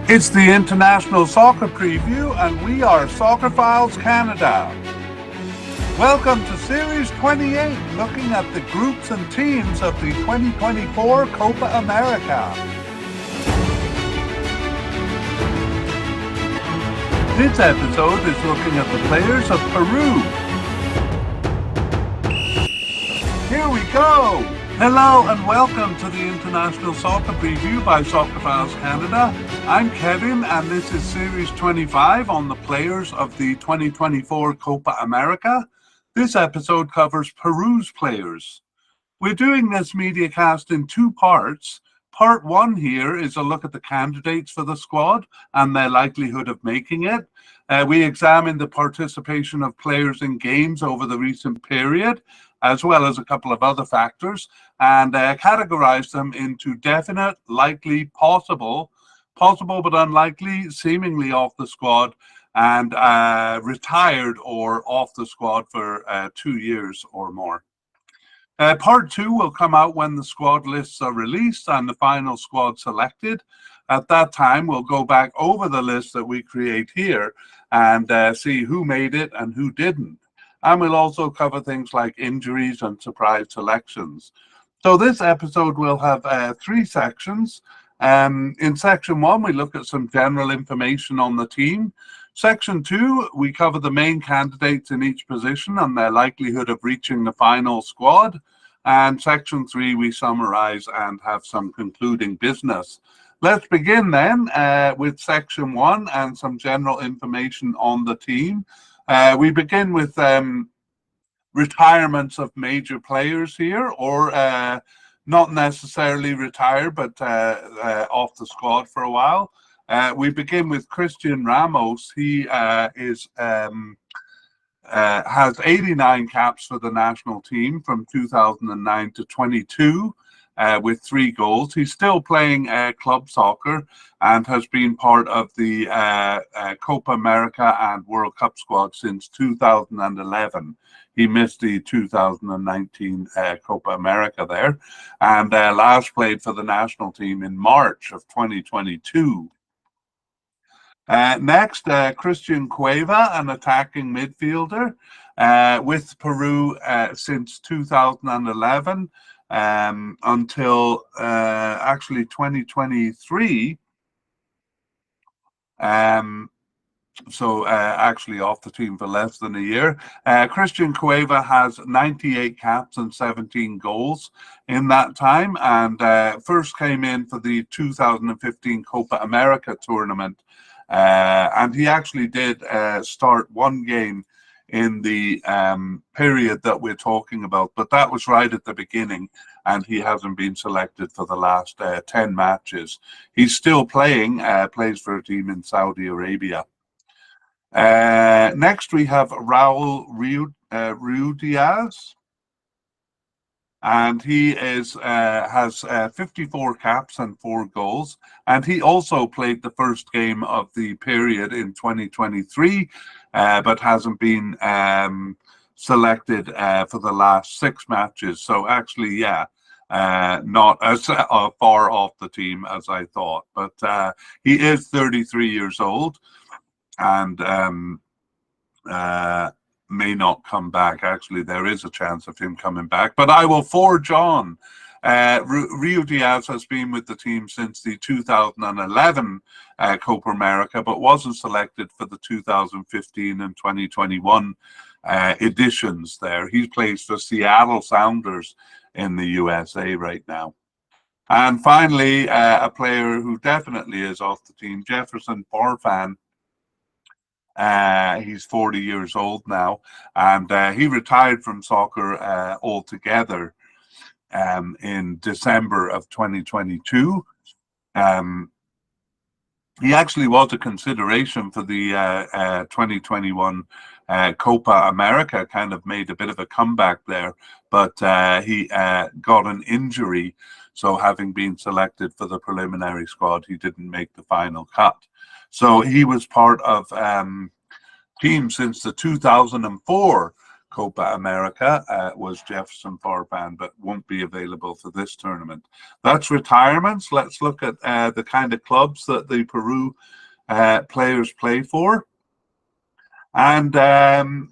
It's the International Soccer Preview, and we are Soccerphiles Canada. Welcome to Series 28, looking at the groups and teams of the 2024 Copa America. This episode is looking at the players of Peru. Here we go! Hello and welcome to the International Soccer Preview by Soccerphiles Canada. I'm Kevin and this is Series 25 on the players of the 2024 Copa America. This episode covers Peru's players. We're doing this mediacast in two parts. Part one here is a look at the candidates for the squad and their likelihood of making it. We examine the participation of players in games over the recent period, as well as a couple of other factors, and categorize them into definite, likely, possible but unlikely, seemingly off the squad, and retired or off the squad for 2 years or more. Part two will come out when the squad lists are released and the final squad selected. At that time, we'll go back over the list that we create here and see who made it and who didn't. And we'll also cover things like injuries and surprise selections. So this episode will have three sections. In section one, we look at some general information on the team. Section two, we cover the main candidates in each position and their likelihood of reaching the final squad. And section three, we summarize and have some concluding business. Let's begin then with section one and some general information on the team. We begin with retirements of major players here, or not necessarily retired, but off the squad for a while. We begin with Christian Ramos. He has 89 caps for the national team from 2009 to 22. With 3 goals. He's still playing club soccer and has been part of the Copa America and World Cup squad since 2011. He missed the 2019 Copa America there and last played for the national team in March of 2022. Next, Christian Cueva, an attacking midfielder with Peru since 2011. Until actually 2023. Actually off the team for less than a year. Christian Cueva has 98 caps and 17 goals in that time, and first came in for the 2015 Copa America tournament. And he actually did start one game in the period that we're talking about, but that was right at the beginning, and he hasn't been selected for the last 10 matches. He's still playing, plays for a team in Saudi Arabia. Next, we have Raul Ruidiaz, and he has 54 caps and 4 goals, and he also played the first game of the period in 2023, but hasn't been selected for the last 6 matches. So actually, not as far off the team as I thought, but he is 33 years old and may not come back. Actually, there is a chance of him coming back, but I will forge on. Ruidiaz has been with the team since the 2011 Copa America, but wasn't selected for the 2015 and 2021 editions there. He plays for Seattle Sounders in the USA right now. And finally, a player who definitely is off the team, Jefferson Farfan. He's 40 years old now, and he retired from soccer altogether in December of 2022. He actually was a consideration for the 2021 Copa America, kind of made a bit of a comeback there, but he got an injury, so having been selected for the preliminary squad, he didn't make the final cut. So he was part of team since the 2004 Copa America was Jefferson Farfan, but won't be available for this tournament. That's retirements. Let's look at the kind of clubs that the Peru players play for. And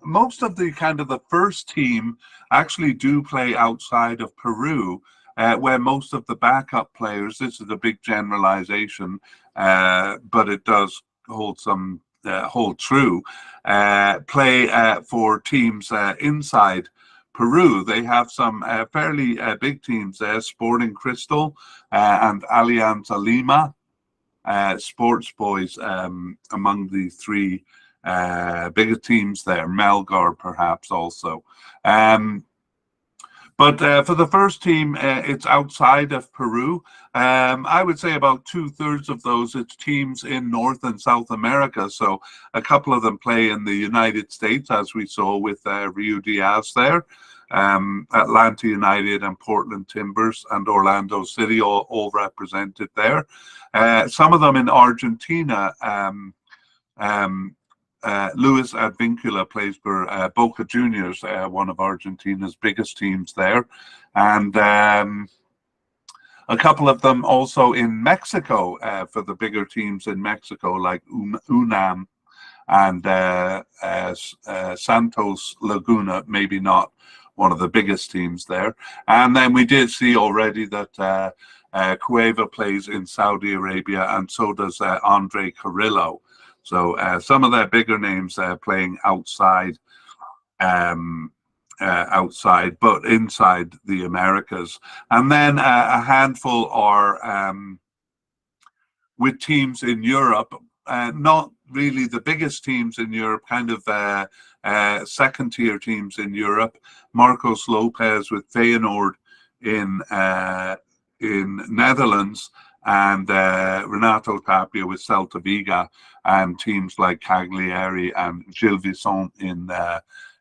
most of the kind of the first team actually do play outside of Peru, where most of the backup players, this is a big generalization, but it does hold true, play for teams inside Peru. They have some fairly big teams there, Sporting Cristal and Alianza Lima, Sports Boys among the three bigger teams there, Melgar perhaps also. But for the first team, it's outside of Peru. I would say about 2/3 of those, it's teams in North and South America. So a couple of them play in the United States, as we saw with Rio Diaz there. Atlanta United and Portland Timbers and Orlando City all represented there. Some of them in Argentina. Luis Advincula plays for Boca Juniors, one of Argentina's biggest teams there. And a couple of them also in Mexico for the bigger teams in Mexico, like UNAM and Santos Laguna, maybe not one of the biggest teams there. And then we did see already that Cueva plays in Saudi Arabia, and so does Andre Carrillo. So some of their bigger names playing outside, but inside the Americas. And then a handful are with teams in Europe, not really the biggest teams in Europe, kind of second-tier teams in Europe. Marcos Lopez with Feyenoord in Netherlands, and Renato Tapia with Celta Vigo, and teams like Cagliari and Gil Vicente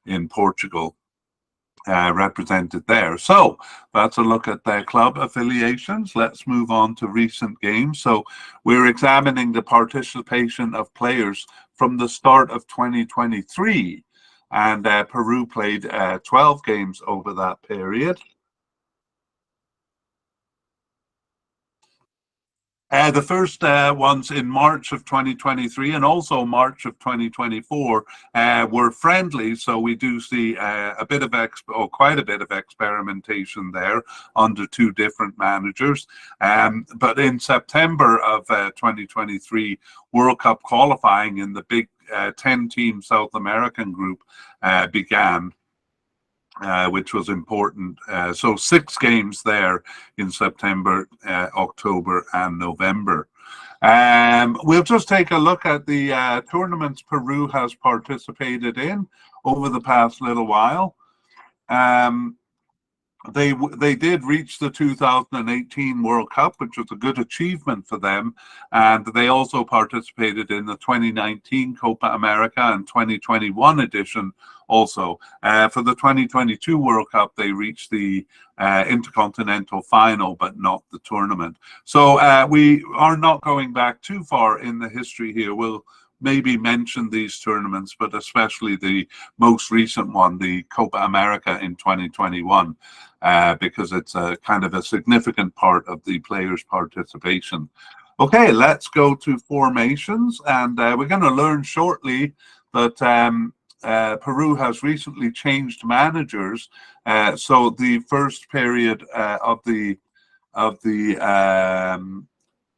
in Portugal represented there. So that's a look at their club affiliations. Let's move on to recent games. So we're examining the participation of players from the start of 2023, and Peru played 12 games over that period. The first ones in March of 2023 and also March of 2024 were friendly, so we do see a bit of quite a bit of experimentation there under two different managers. But in September of 2023, World Cup qualifying in the big 10-team South American group began. Which was important. So 6 games there in September, October, and November. We'll just take a look at the tournaments Peru has participated in over the past little while. They did reach the 2018 World Cup, which was a good achievement for them, and they also participated in the 2019 Copa America and 2021 edition also. For the 2022 World Cup, they reached the Intercontinental Final, but not the tournament. So we are not going back too far in the history here. We'll maybe mention these tournaments, but especially the most recent one, the Copa America in 2021, because it's a kind of a significant part of the players' participation. Okay, let's go to formations, and we're going to learn shortly that Peru has recently changed managers. So the first period of the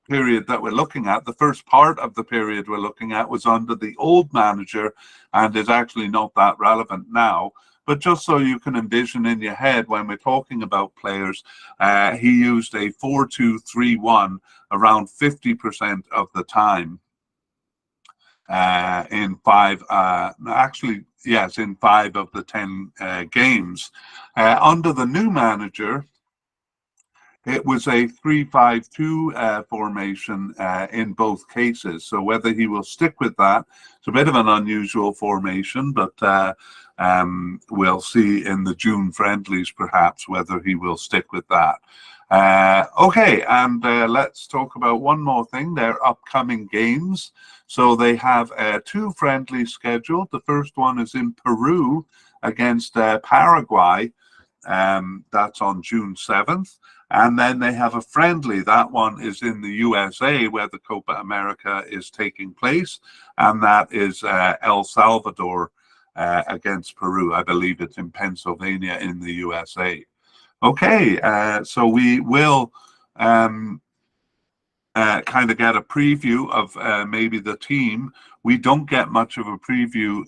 period that we're looking at, the first part of the period we're looking at, was under the old manager and is actually not that relevant now. But just so you can envision in your head when we're talking about players, he used a 4-2-3-1 around 50% of the time in 5 of the 10 games. Under the new manager, it was a 3-5-2 formation in both cases. So whether he will stick with that, it's a bit of an unusual formation, but we'll see in the June friendlies perhaps whether he will stick with that. Okay, and let's talk about one more thing, their upcoming games. So they have 2 friendlies scheduled. The first one is in Peru against Paraguay. That's on June 7th. And then they have a friendly. That one is in the USA, where the Copa America is taking place. And that is El Salvador against Peru. I believe it's in Pennsylvania in the USA. Okay, so we will kind of get a preview of maybe the team. We don't get much of a preview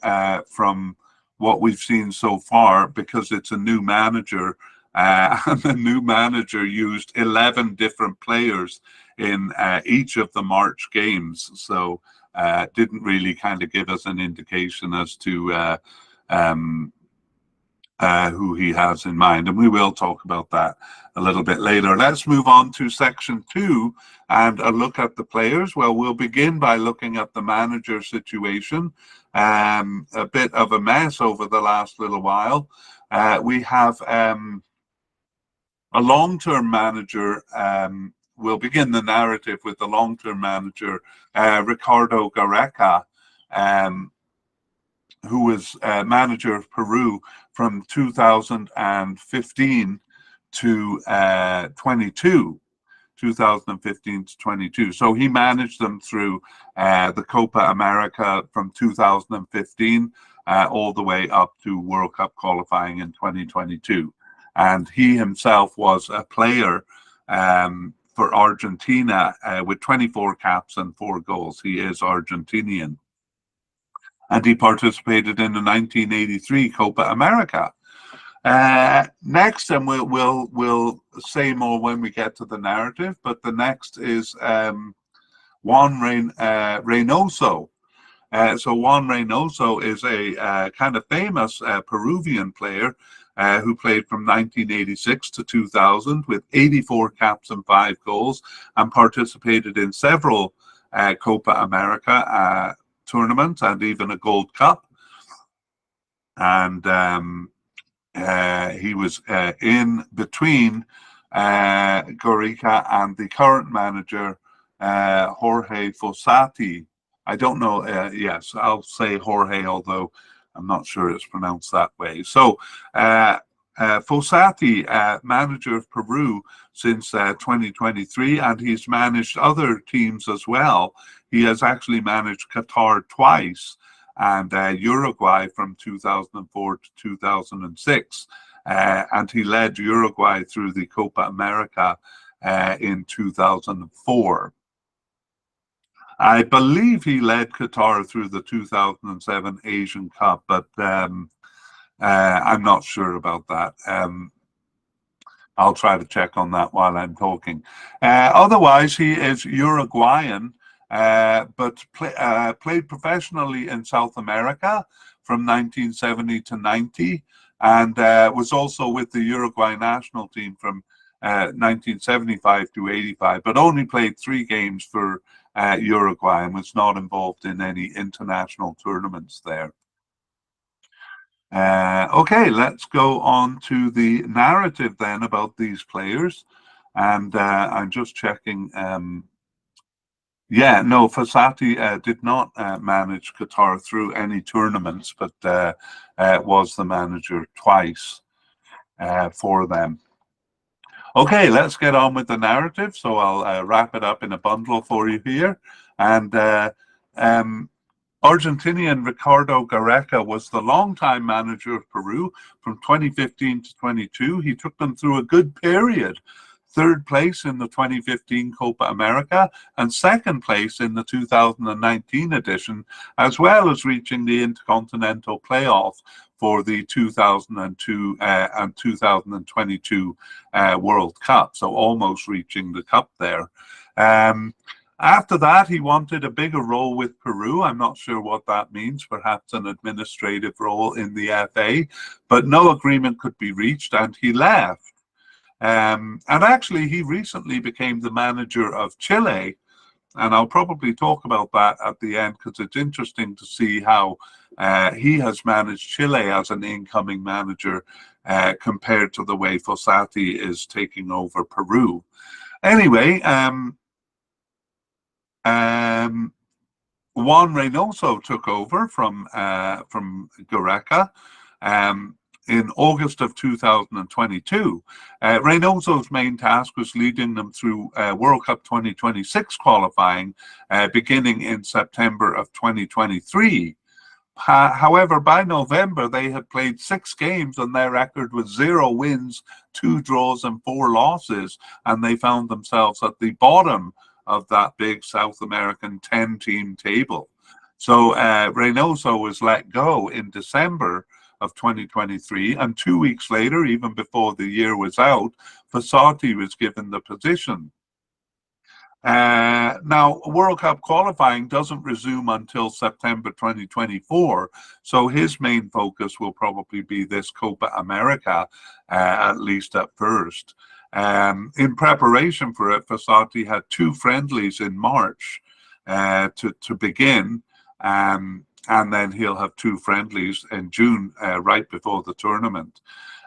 from what we've seen so far because it's a new manager. And the new manager used 11 different players in each of the March games. So didn't really kind of give us an indication as to who he has in mind. And we will talk about that a little bit later. Let's move on to section 2 and a look at the players. Well, we'll begin by looking at the manager situation. A bit of a mess over the last little while. We have a long-term manager. We'll begin the narrative with the long-term manager, Ricardo Gareca, who was manager of Peru from 2015 to 22. 2015 to 22. So he managed them through the Copa America from 2015 all the way up to World Cup qualifying in 2022. And he himself was a player for Argentina with 24 caps and 4 goals. He is Argentinian. And he participated in the 1983 Copa America. Next, and we'll say more when we get to the narrative, but the next is Juan Reynoso. So Juan Reynoso is a kind of famous Peruvian player who played from 1986 to 2000 with 84 caps and 5 goals and participated in several Copa America tournaments and even a Gold Cup. And he was in between Gareca and the current manager, Jorge Fossati. I don't know. Yes, I'll say Jorge, although I'm not sure it's pronounced that way. So Fossati, manager of Peru since 2023, and he's managed other teams as well. He has actually managed Qatar twice and Uruguay from 2004 to 2006. And he led Uruguay through the Copa America in 2004. I believe he led Qatar through the 2007 Asian Cup, but I'm not sure about that. I'll try to check on that while I'm talking. Otherwise, he is Uruguayan, but played professionally in South America from 1970 to 90, and was also with the Uruguay national team from 1975 to 85, but only played 3 games for Uruguay and was not involved in any international tournaments there. Okay, let's go on to the narrative then about these players. And I'm just checking. Yeah, no, Fossati did not manage Qatar through any tournaments, but was the manager twice for them. Okay, let's get on with the narrative. So I'll wrap it up in a bundle for you here. And Argentinian Ricardo Gareca was the longtime manager of Peru from 2015 to 22. He took them through a good period. 3rd place in the 2015 Copa America and 2nd place in the 2019 edition, as well as reaching the Intercontinental Playoff for the 2002 and 2022 World Cup. So almost reaching the cup there. After that, he wanted a bigger role with Peru. I'm not sure what that means, perhaps an administrative role in the FA, but no agreement could be reached and he left. And actually, he recently became the manager of Chile, and I'll probably talk about that at the end because it's interesting to see how he has managed Chile as an incoming manager compared to the way Fossati is taking over Peru. Anyway, Juan Reynoso took over from Gareca, In August of 2022, Reynoso's main task was leading them through World Cup 2026 qualifying, beginning in September of 2023. However, by November, they had played 6 games and their record was 0 wins, 2 draws, and 4 losses. And they found themselves at the bottom of that big South American 10-team table. So Reynoso was let go in December of 2023. And 2 weeks later, even before the year was out, Fossati was given the position. Now, World Cup qualifying doesn't resume until September 2024, so his main focus will probably be this Copa America, at least at first. In preparation for it, Fossati had 2 friendlies in March to begin, and then he'll have 2 friendlies in June, right before the tournament.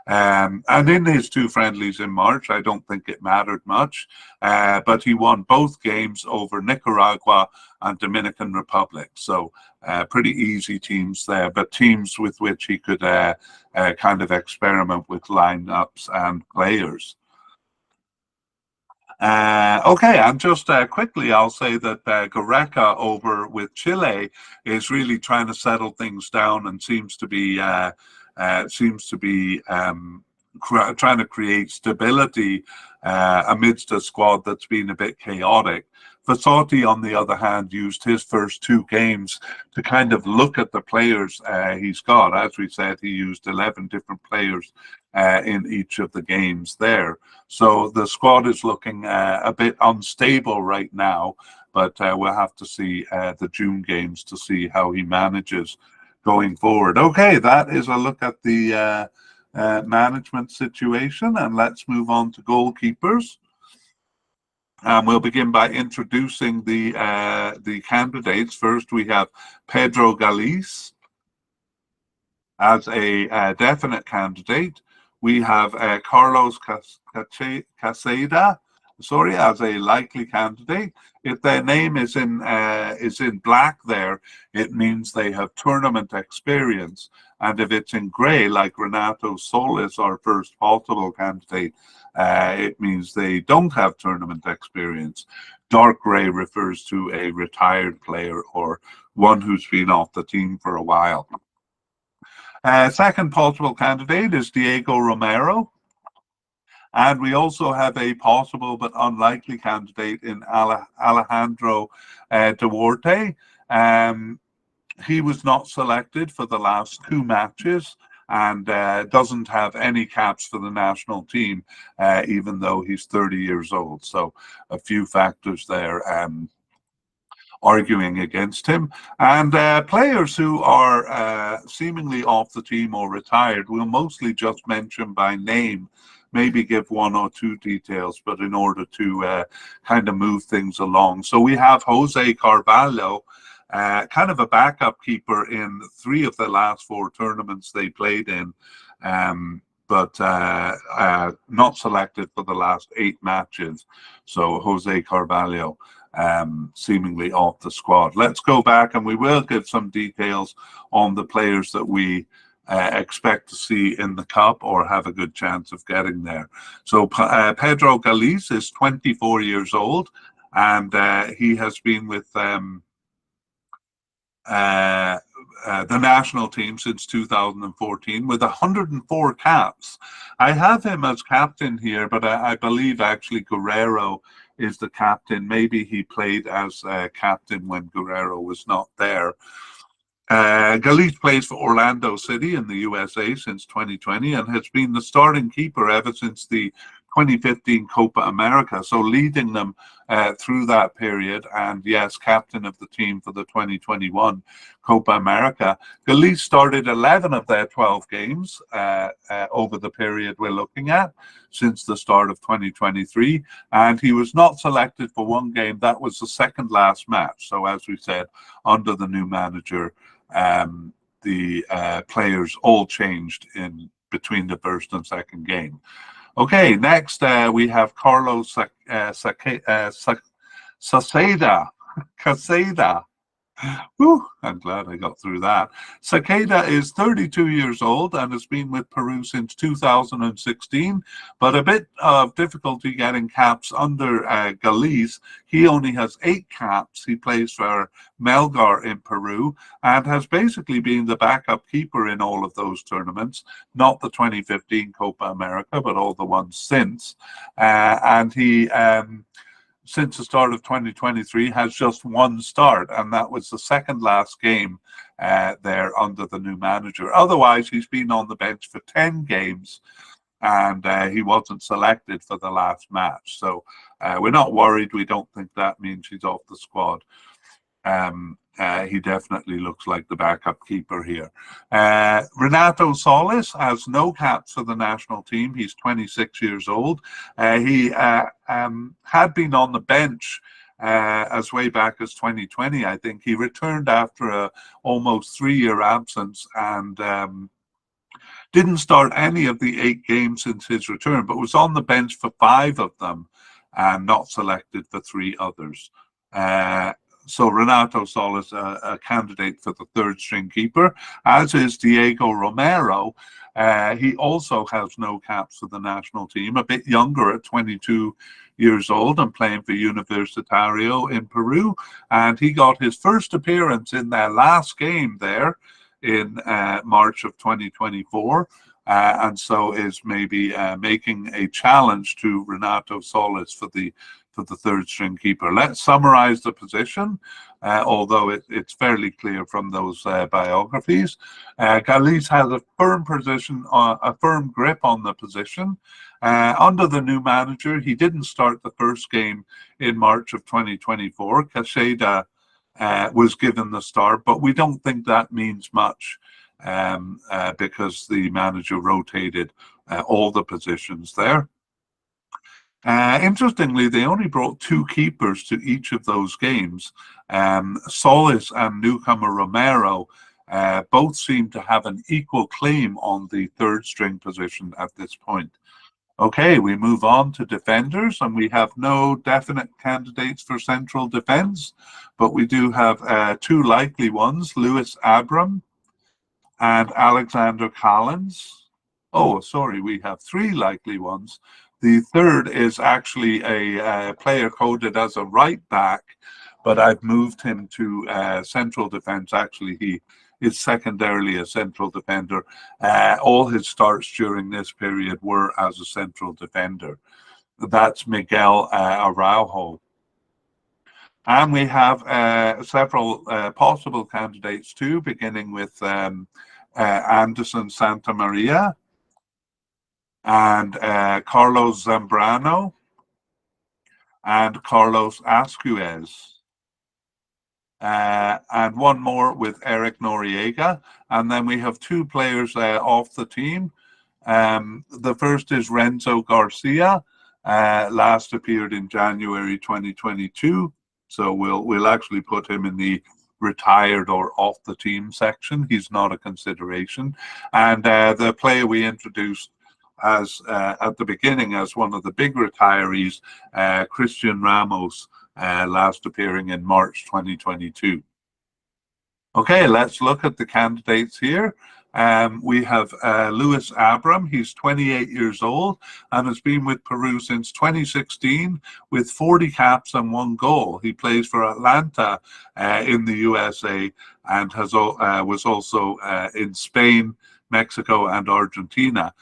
And in his 2 friendlies in March, I don't think it mattered much, but he won both games over Nicaragua and Dominican Republic. So pretty easy teams there, but teams with which he could kind of experiment with lineups and players. Okay, and just quickly, I'll say that Gareca over with Chile is really trying to settle things down and seems to be trying to create stability amidst a squad that's been a bit chaotic. Fossati, on the other hand, used his first 2 games to kind of look at the players he's got. As we said, he used 11 different players in each of the games there. So the squad is looking a bit unstable right now, but we'll have to see the June games to see how he manages going forward. Okay, that is a look at the management situation, and let's move on to goalkeepers. We'll begin by introducing the candidates. First, we have Pedro Galiz as a definite candidate. We have Carlos Caseda, as a likely candidate. If their name is in black there, it means they have tournament experience. And if it's in grey, like Renato Solis, our first possible candidate, it means they don't have tournament experience. Dark grey refers to a retired player or one who's been off the team for a while. Second possible candidate is Diego Romero. And we also have a possible but unlikely candidate in Alejandro Duarte. He was not selected for the last 2 matches and doesn't have any caps for the national team, even though he's 30 years old. So a few factors there arguing against him. And players who are seemingly off the team or retired, we'll mostly just mention by name, maybe give 1 or 2 details, but in order to kind of move things along. So we have Jose Carvalho, kind of a backup keeper in 3 of the last 4 tournaments they played in, but not selected for the last 8 matches. So Jose Carvalho seemingly off the squad. Let's go back and we will give some details on the players that we expect to see in the Cup or have a good chance of getting there. So Pedro Galiz is 24 years old, and he has been with the national team since 2014 with 104 caps. I have him as captain here, but I believe actually Guerrero is the captain. Maybe he played as captain when Guerrero was not there. Galiz plays for Orlando City in the USA since 2020 and has been the starting keeper ever since the 2015 Copa America, so leading them through that period, and yes, captain of the team for the 2021 Copa America. Galiz started 11 of their 12 games over the period we're looking at since the start of 2023, and he was not selected for 1 game. That was the second last match. So as we said, under the new manager, the players all changed in between the first and second game. Okay, next we have Carlos Caseda. Whew, I'm glad I got through that. Sakeda is 32 years old and has been with Peru since 2016, but a bit of difficulty getting caps under Galiz. He only has 8 caps. He plays for Melgar in Peru and has basically been the backup keeper in all of those tournaments, not the 2015 Copa America, but all the ones since. And he since the start of 2023 has just one start, and that was the second last game there under the new manager. Otherwise, he's been on the bench for 10 games, and he wasn't selected for the last match. So we're not worried. We don't think that means he's off the squad. He definitely looks like the backup keeper here. Renato Solis has no caps for the national team. He's 26 years old. He had been on the bench as way back as 2020, I think. He returned after a almost 3-year absence and didn't start any of the 8 games since his return, but was on the bench for 5 of them and not selected for 3 others. So Renato Solis, a candidate for the third string keeper, as is Diego Romero. He also has no caps for the national team, a bit younger at 22 years old and playing for Universitario in Peru. And he got his first appearance in their last game there in March of 2024. And so is maybe making a challenge to Renato Solis for the third string keeper. Let's summarize the position, although it's fairly clear from those biographies. Galiz has a firm position, a firm grip on the position. Under the new manager, he didn't start the first game in March of 2024. Cacheda was given the start, but we don't think that means much because the manager rotated all the positions there. Interestingly, they only brought 2 keepers to each of those games. Solis and newcomer Romero both seem to have an equal claim on the third string position at this point. Okay, we move on to defenders, and we have no definite candidates for central defense, but we do have 2 likely ones, Lewis Abram and Alexander Collins. Oh, sorry, we have 3 likely ones. The third is actually a player coded as a right back, but I've moved him to central defense. Actually, he is secondarily a central defender. All his starts during this period were as a central defender. That's Miguel Araujo. And we have several possible candidates too, beginning with Anderson Santamaria and Carlos Zambrano and Carlos Asquez. And one more with Eric Noriega. And then we have 2 players off the team. The first is Renzo Garcia, last appeared in January 2022. So we'll actually put him in the retired or off the team section. He's not a consideration. And the player we introduced as at the beginning as one of the big retirees, Christian Ramos, last appearing in March 2022. Okay, let's look at the candidates here. We have Lewis Abram. He's 28 years old and has been with Peru since 2016 with 40 caps and 1 goal. He plays for Atlanta in the USA and was also in Spain, Mexico, and Argentina.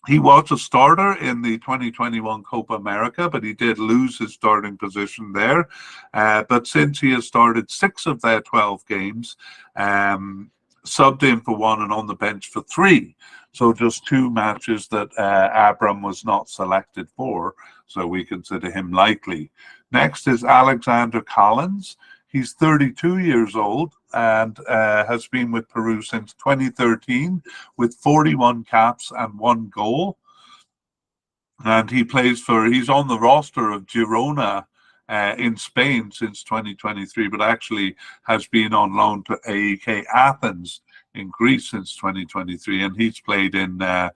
He was a starter in the 2021 Copa America, but he did lose his starting position there. But since he has started 6 of their 12 games, subbed in for 1 and on the bench for 3. So just 2 matches that Abram was not selected for. So we consider him likely. Next is Alexander Collins. He's 32 years old and has been with Peru since 2013 with 41 caps and 1 goal. And he's on the roster of Girona in Spain since 2023, but actually has been on loan to AEK Athens in Greece since 2023. And he's played in the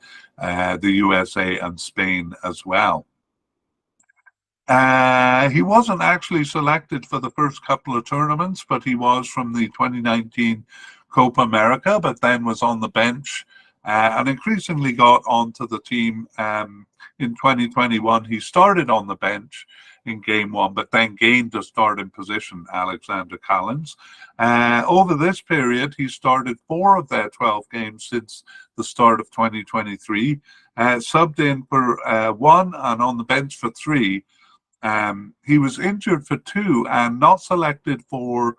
USA and Spain as well. He wasn't actually selected for the first couple of tournaments, but he was from the 2019 Copa America, but then was on the bench and increasingly got onto the team in 2021. He started on the bench in game one, but then gained a starting position, Alexander Callens. Over this period, he started 4 of their 12 games since the start of 2023, subbed in for 1 and on the bench for 3. He was injured for 2 and not selected for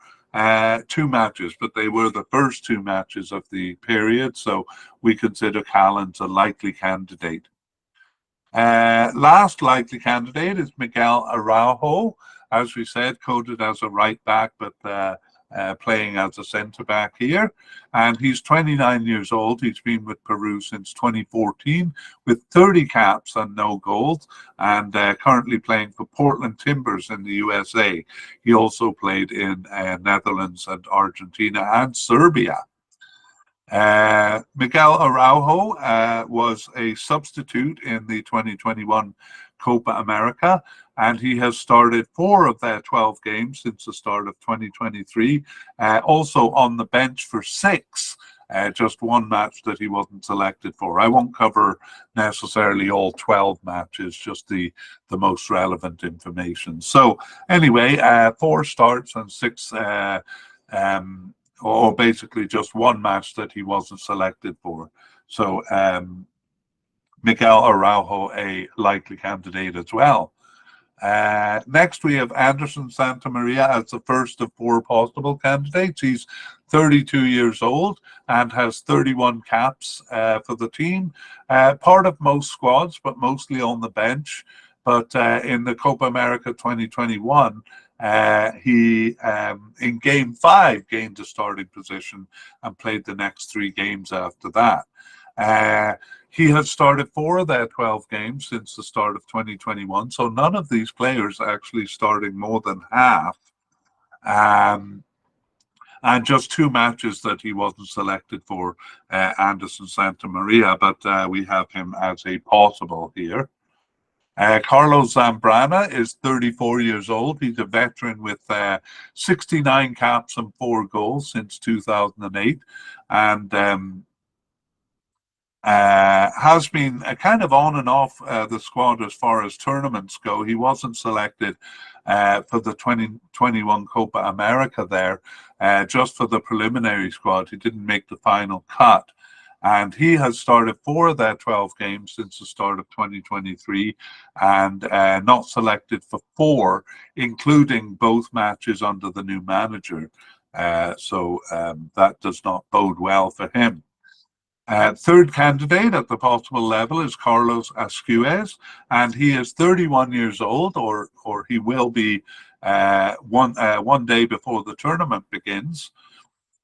2 matches, but they were the first 2 matches of the period, so we consider Callens a likely candidate. Last likely candidate is Miguel Araujo, as we said, coded as a right back, but playing as a centre back here. And he's 29 years old. He's been with Peru since 2014 with 30 caps and no goals, and currently playing for Portland Timbers in the USA. He also played in Netherlands and Argentina and Serbia. Miguel Araujo was a substitute in the 2021 Copa America, and he has started 4 of their 12 games since the start of 2023. Also on the bench for 6, just 1 match that he wasn't selected for. I won't cover necessarily all 12 matches, just the most relevant information. So anyway, 4 starts and 6 or basically just 1 match that he wasn't selected for. So Miguel Araujo, a likely candidate as well. Next, we have Anderson Santamaria as the first of 4 possible candidates. He's 32 years old and has 31 caps for the team. Part of most squads, but mostly on the bench. But in the Copa America 2021, he in game 5 gained a starting position and played the next 3 games after that. He has started 4 of their 12 games since the start of 2021, so none of these players actually starting more than half, and just 2 matches that he wasn't selected for, Anderson Santamaria, but we have him as a possible here. Carlos Zambrana is 34 years old. He's a veteran with 69 caps and 4 goals since 2008, and has been kind of on and off the squad as far as tournaments go. He wasn't selected for the 2021 Copa America there, just for the preliminary squad. He didn't make the final cut. And he has started 4 of their 12 games since the start of 2023 and not selected for 4, including both matches under the new manager. So that does not bode well for him. Third candidate at the possible level is Carlos Asquez, and he is 31 years old, or he will be one day before the tournament begins.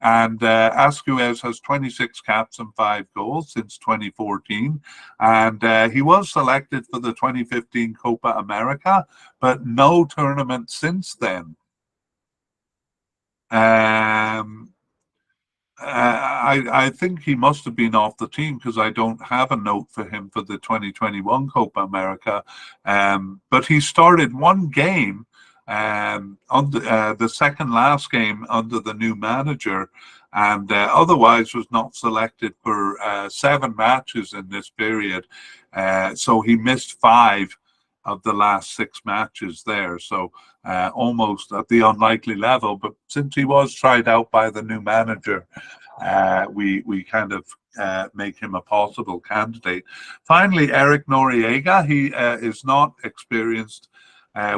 And Asquez has 26 caps and 5 goals since 2014. And he was selected for the 2015 Copa America, but no tournament since then. I think he must have been off the team because I don't have a note for him for the 2021 Copa America. But he started 1 game on the second last game under the new manager, and otherwise was not selected for 7 matches in this period. So he missed 5 of the last 6 matches there. So almost at the unlikely level, but since he was tried out by the new manager, we kind of make him a possible candidate. Finally, Eric Noriega. He is not experienced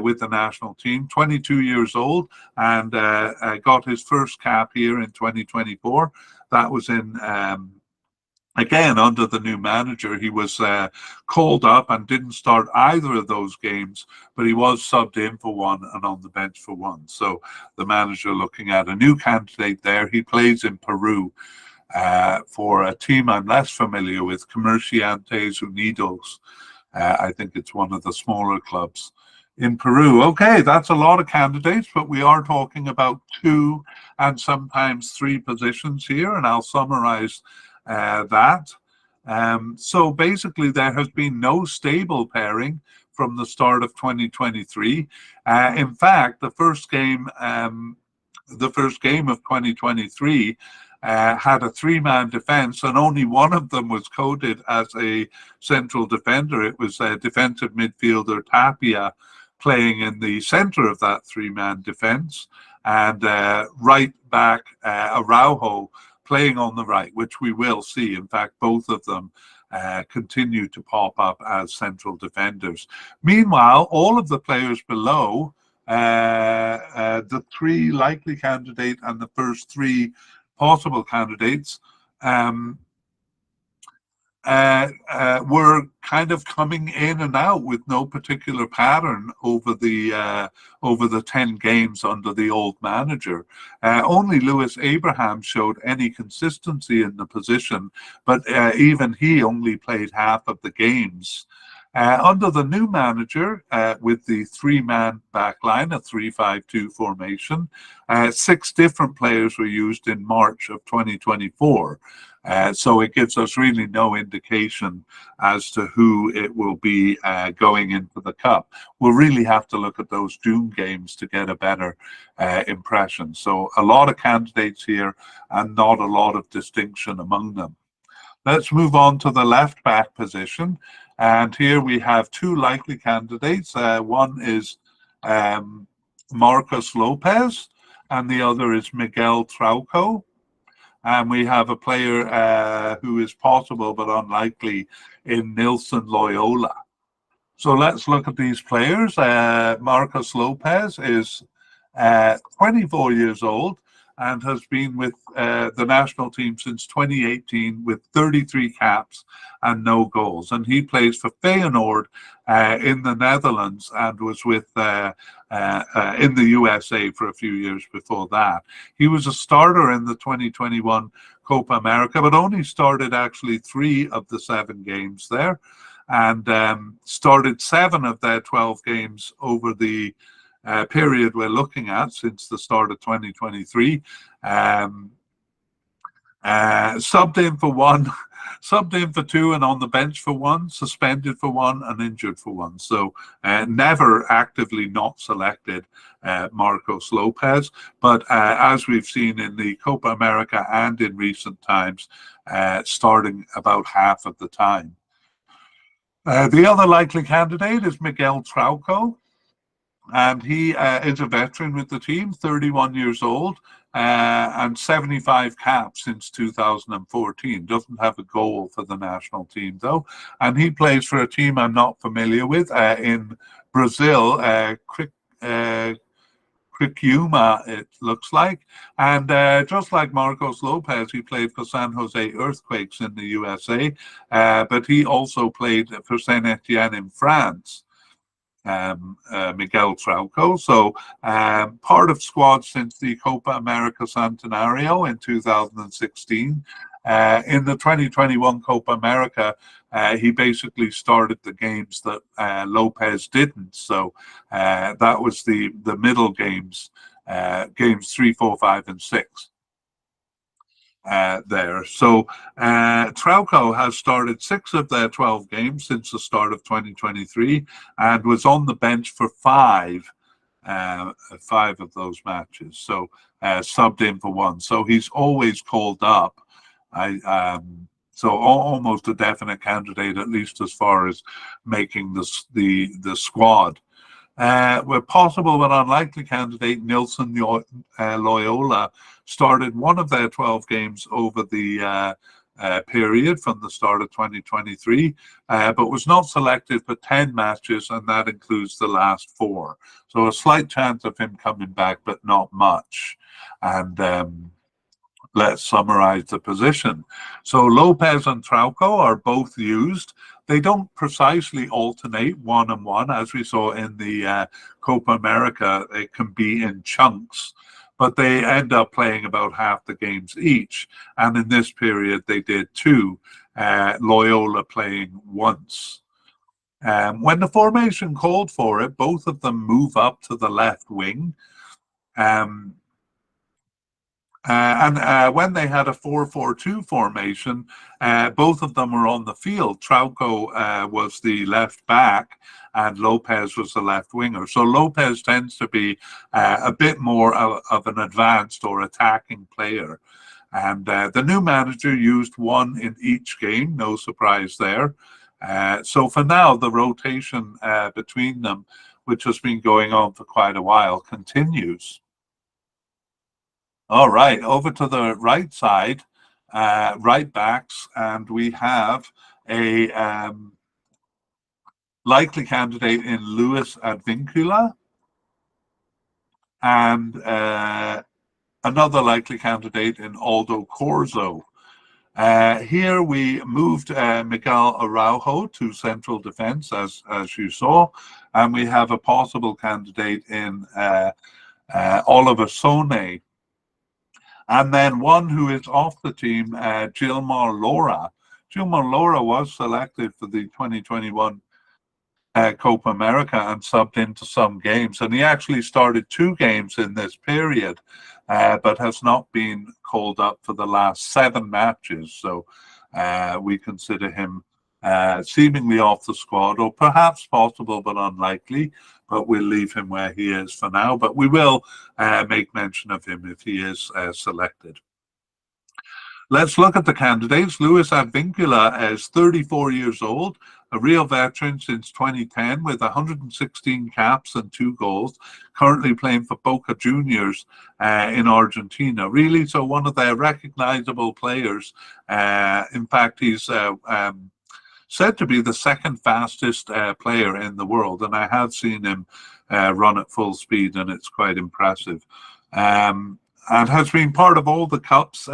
with the national team, 22 years old, and got his first cap here in 2024. That was in again, under the new manager. He was called up and didn't start either of those games, but he was subbed in for 1 and on the bench for 1. So the manager looking at a new candidate there. He plays in Peru for a team I'm less familiar with, Comerciantes Unidos. I think it's one of the smaller clubs in Peru. Okay, that's a lot of candidates, but we are talking about 2 and sometimes 3 positions here, and I'll summarize that. So basically there has been no stable pairing from the start of 2023. In fact, the first game of 2023 had a three-man defense, and only one of them was coded as a central defender. It was a defensive midfielder, Tapia, playing in the center of that three-man defense, and right back Araujo playing on the right, which we will see. In fact, both of them continue to pop up as central defenders. Meanwhile, all of the players below, the three likely candidates and the first three possible candidates, were kind of coming in and out with no particular pattern over the 10 games under the old manager. Only Lewis Abraham showed any consistency in the position, but even he only played half of the games. Under the new manager, with the three-man back line, a 3-5-2 formation, 6 different players were used in March of 2024. So it gives us really no indication as to who it will be going into the Cup. We'll really have to look at those June games to get a better impression. So a lot of candidates here and not a lot of distinction among them. Let's move on to the left back position. And here we have 2 likely candidates. One is Marcos Lopez, and the other is Miguel Trauco. And we have a player who is possible but unlikely in Nilson Loyola. So let's look at these players. Marcos Lopez is 24 years old and has been with the national team since 2018 with 33 caps and no goals. And he plays for Feyenoord in the Netherlands and was with in the USA for a few years before that. He was a starter in the 2021 Copa America, but only started actually 3 of the 7 games there, and started 7 of their 12 games over the period we're looking at since the start of 2023. Subbed in for 1, subbed in for 2, and on the bench for 1, suspended for 1, and injured for 1. So never actively not selected, Marcos Lopez. But as we've seen in the Copa America and in recent times, starting about half of the time. The other likely candidate is Miguel Trauco. And he is a veteran with the team, 31 years old, and 75 caps since 2014. Doesn't have a goal for the national team, though. And he plays for a team I'm not familiar with in Brazil, Criciúma, it looks like. And just like Marcos Lopez, he played for San Jose Earthquakes in the USA, but he also played for Saint Etienne in France. Miguel Trauco, so part of squad since the Copa America Centenario in 2016. In the 2021 Copa America, he basically started the games that Lopez didn't. So that was the middle games, games 3, 4, 5, and 6. There. So Trauco has started 6 of their 12 games since the start of 2023 and was on the bench for 5 of those matches. So subbed in for 1. So he's always called up. So almost a definite candidate, at least as far as making the squad. Where possible but unlikely candidate Nilson Loyola started 1 of their 12 games over the period from the start of 2023, but was not selected for 10 matches, and that includes the last 4. So a slight chance of him coming back, but not much. And let's summarize the position. So Lopez and Trauco are both used. They don't precisely alternate 1 and 1, as we saw in the Copa America. It can be in chunks, but they end up playing about half the games each. And in this period, they did 2, Loyola playing once. When the formation called for it, both of them move up to the left wing. And when they had a 4-4-2 formation, both of them were on the field. Trauco was the left back, and Lopez was the left winger. So Lopez tends to be a bit more of an advanced or attacking player. And the new manager used one in each game, no surprise there. So for now, the rotation between them, which has been going on for quite a while, continues. All right, over to the right side, right backs, and we have a likely candidate in Luis Advincula and another likely candidate in Aldo Corzo. Here we moved Miguel Araujo to central defense, as you saw, and we have a possible candidate in Oliver Sone. And then one who is off the team, Gilmar Lora. Gilmar Lora was selected for the 2021 Copa America and subbed into some games. And he actually started 2 games in this period, but has not been called up for the last 7 matches. So we consider him seemingly off the squad, or perhaps possible but unlikely. But we'll leave him where he is for now. But we will make mention of him if he is selected. Let's look at the candidates. Luis Advincula is 34 years old, a real veteran since 2010 with 116 caps and 2 goals, currently playing for Boca Juniors in Argentina. Really, so one of their recognizable players. In fact, he's said to be the second fastest player in the world, and I have seen him run at full speed, and it's quite impressive. And has been part of all the cups.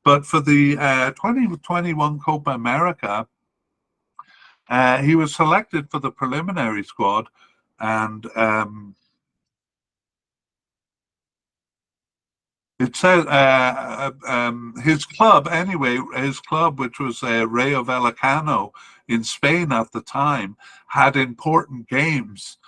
But for the 2021 Copa America, he was selected for the preliminary squad, and it says his club, anyway, his club, which was Rayo Vallecano in Spain at the time, had important games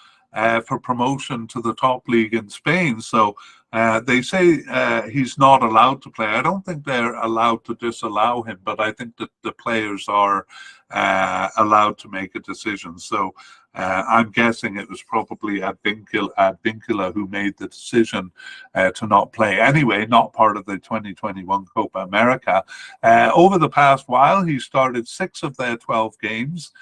for promotion to the top league in Spain. So they say he's not allowed to play. I don't think they're allowed to disallow him, but I think that the players are allowed to make a decision. So I'm guessing it was probably Advincula who made the decision to not play. Anyway, not part of the 2021 Copa America. Over the past while, he started 6 of their 12 games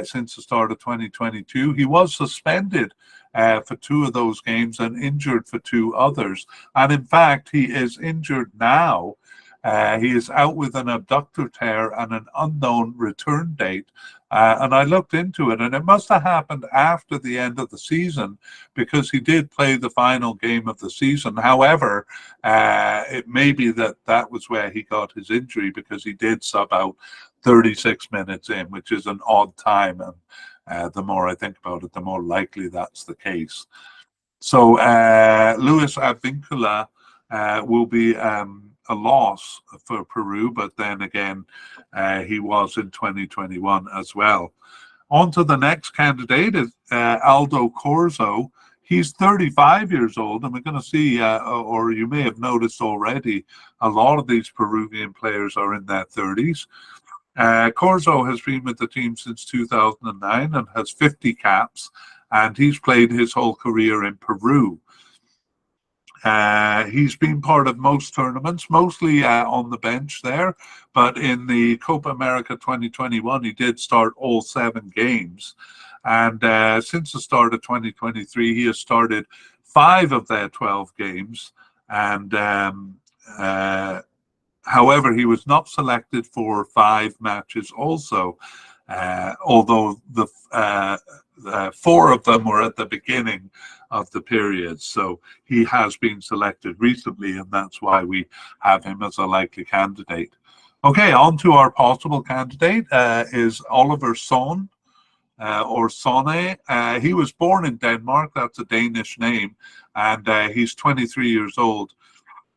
since the start of 2022. He was suspended for 2 of those games and injured for 2 others. And in fact, he is injured now. He is out with an abductor tear and an unknown return date. And I looked into it, and it must have happened after the end of the season, because he did play the final game of the season. However, it may be that that was where he got his injury, because he did sub out 36 minutes in, which is an odd time. And the more I think about it, the more likely that's the case. So Luis Advincula will be a loss for Peru, but then again, he was in 2021 as well. On to the next candidate is Aldo Corzo. He's 35 years old, and we're going to see, or you may have noticed already, a lot of these Peruvian players are in their 30s. Corzo has been with the team since 2009 and has 50 caps, and he's played his whole career in Peru. He's been part of most tournaments, mostly on the bench there, but in the Copa America 2021, he did start all 7 games. And since the start of 2023, he has started 5 of their 12 games. And however, he was not selected for 5 matches also, although the 4 of them were at the beginning of the period. So he has been selected recently, and that's why we have him as a likely candidate. Okay, on to our possible candidate is Oliver Son, or Sonne. He was born in Denmark. That's a Danish name, and he's 23 years old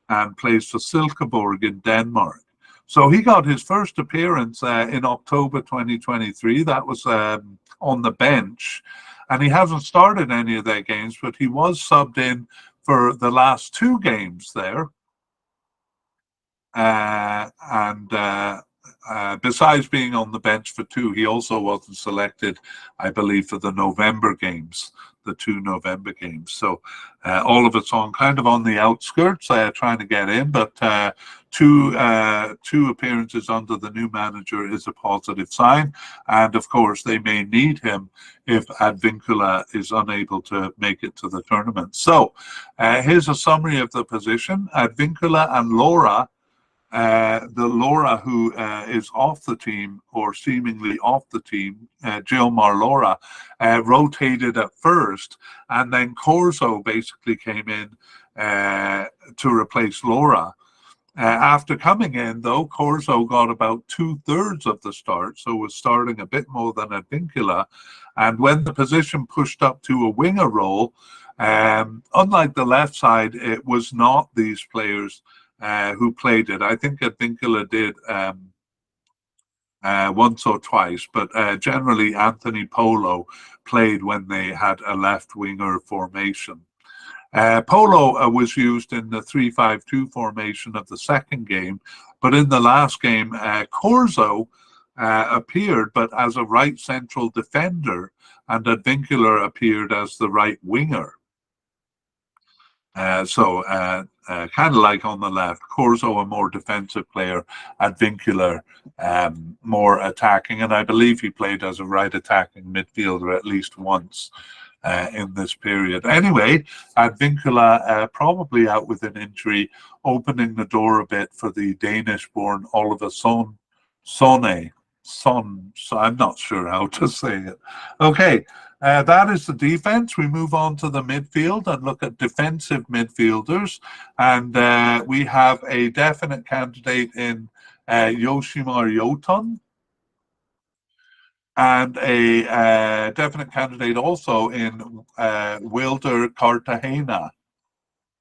and plays for Silkeborg in Denmark. So he got his first appearance in October 2023. That was on the bench, and he hasn't started any of their games, but he was subbed in for the last 2 games there. And besides being on the bench for two, he also wasn't selected, I believe, for the November games, the two November games. So all of it's on kind of on the outskirts, trying to get in, but two appearances under the new manager is a positive sign. And of course, they may need him if Advincula is unable to make it to the tournament. So here's a summary of the position. Advincula and Laura, the Laura who is off the team or seemingly off the team, Gilmar Laura, rotated at first, and then Corzo basically came in to replace Laura. After coming in, though, Corzo got about 2/3 of the start, so was starting a bit more than Advincula. And when the position pushed up to a winger role, unlike the left side, it was not these players who played it. I think Advincula did once or twice, but generally Anthony Polo played when they had a left winger formation. Polo was used in the 3-5-2 formation of the second game, but in the last game, Corzo appeared, but as a right central defender, and Advincula appeared as the right winger. So kind of like on the left, Corzo a more defensive player, Advincula more attacking, and I believe he played as a right attacking midfielder at least once in this period. Anyway, Advincula probably out with an injury, opening the door a bit for the Danish-born Oliver Sonne. I'm not sure how to say it. Okay, that is the defense. We move on to the midfield and look at defensive midfielders. And we have a definite candidate in Yoshimar Yotun, and a definite candidate also in Wilder Cartagena.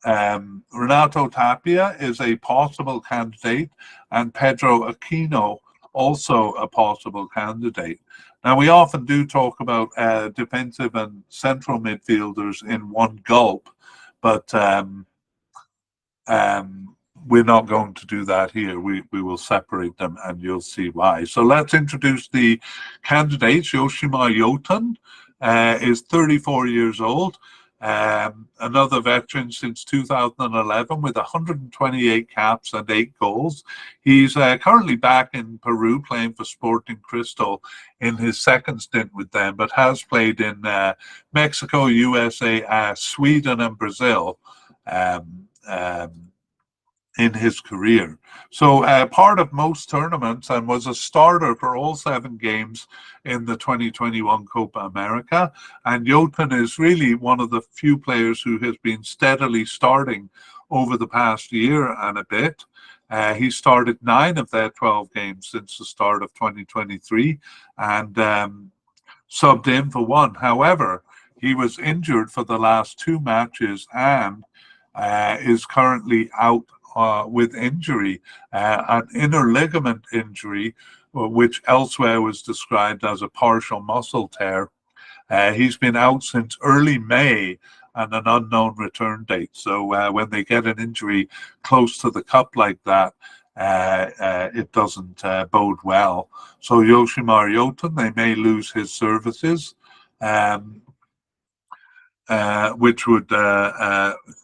Renato Tapia is a possible candidate, and Pedro Aquino also a possible candidate. Now, we often do talk about defensive and central midfielders in one gulp, but we're not going to do that here. We will separate them, and you'll see why. So let's introduce the candidates. Yoshimar Yotun is 34 years old. Another veteran since 2011 with 128 caps and 8 goals. He's currently back in Peru playing for Sporting Cristal in his second stint with them, but has played in Mexico, USA, Sweden, and Brazil in his career. So part of most tournaments, and was a starter for all 7 games in the 2021 Copa America. And Yotun is really one of the few players who has been steadily starting over the past year and a bit. He started 9 of their 12 games since the start of 2023 and subbed in for 1. However, he was injured for the last 2 matches and is currently out with injury, an inner ligament injury, which elsewhere was described as a partial muscle tear. He's been out since early May and an unknown return date. So when they get an injury close to the cup like that, it doesn't bode well. So Yoshimar Yotun, they may lose his services. Which would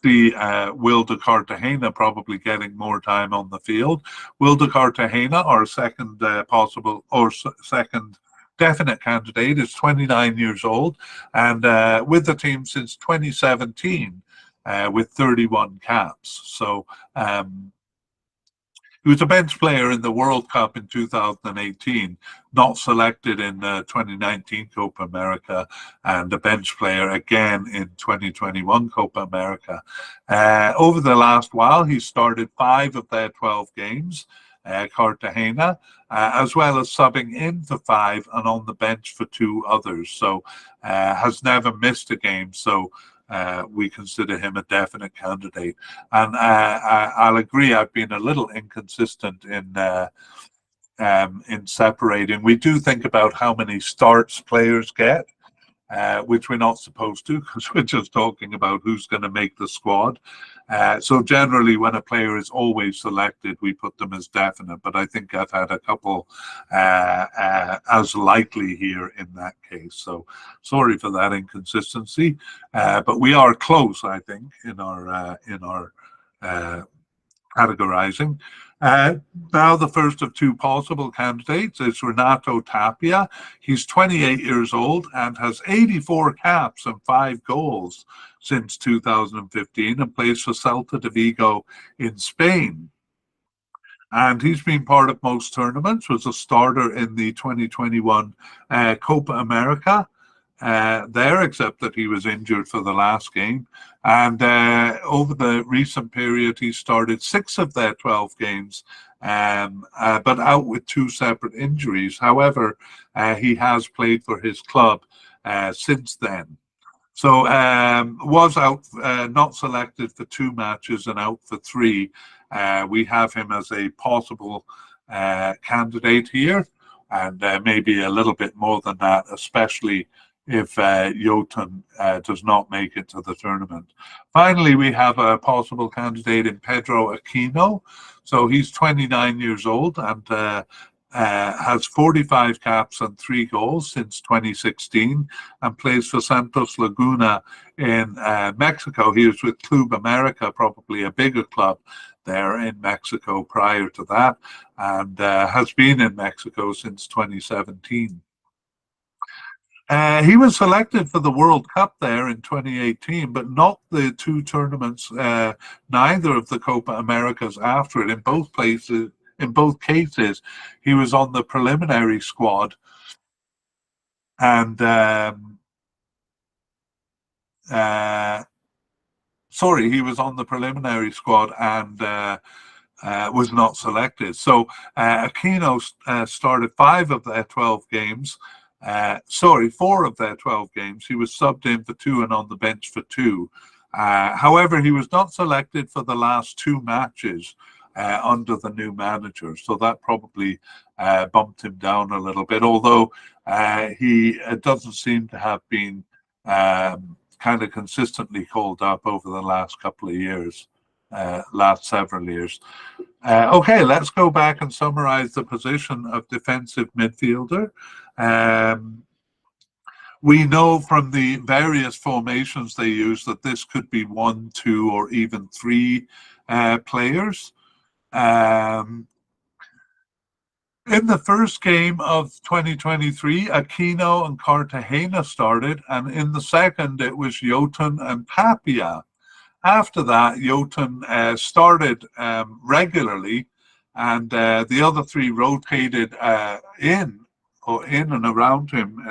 see Wilder Cartagena probably getting more time on the field. Wilder Cartagena, our second possible or second definite candidate, is 29 years old and with the team since 2017 with 31 caps. So he was a bench player in the World Cup in 2018, not selected in the 2019 Copa America, and a bench player again in 2021 Copa America. Over the last while, he started 5 of their 12 games, Cartagena, as well as subbing in for 5 and on the bench for 2 others. So has never missed a game. So we consider him a definite candidate. And I'll agree, I've been a little inconsistent in separating. We do think about how many starts players get, which we're not supposed to because we're just talking about who's going to make the squad. So generally, when a player is always selected, we put them as definite. But I think I've had a couple as likely here in that case. So sorry for that inconsistency, but we are close, I think, in our categorizing. Now the first of two possible candidates is Renato Tapia. He's 28 years old and has 84 caps and 5 goals since 2015 and plays for Celta de Vigo in Spain. And he's been part of most tournaments, was a starter in the 2021 Copa America there, except that he was injured for the last game. And over the recent period, he started 6 of their 12 games, but out with 2 separate injuries. However, he has played for his club since then. So was out, not selected for 2 matches and out for 3. We have him as a possible candidate here, and maybe a little bit more than that, especially if Jotun does not make it to the tournament. Finally, we have a possible candidate in Pedro Aquino. So he's 29 years old and has 45 caps and 3 goals since 2016 and plays for Santos Laguna in Mexico. He was with Club America, probably a bigger club there in Mexico prior to that, and has been in Mexico since 2017. He was selected for the World Cup there in 2018, but not the 2 tournaments, neither of the Copa Americas after it. In both cases, he was on the preliminary squad, and he was on the preliminary squad and was not selected. So Aquino started 5 of their 12 games. 4 of their 12 games. He was subbed in for 2 and on the bench for 2. However, he was not selected for the last 2 matches under the new manager. So that probably bumped him down a little bit, although he doesn't seem to have been kind of consistently called up over the last couple of years, last several years. Okay, let's go back and summarize the position of defensive midfielder. We know from the various formations they use that this could be 1, 2, or even 3 players. In the first game of 2023, Aquino and Cartagena started, and in the second, it was Jotun and Tapia. After that, Jotun started regularly, and the other 3 rotated in and around him,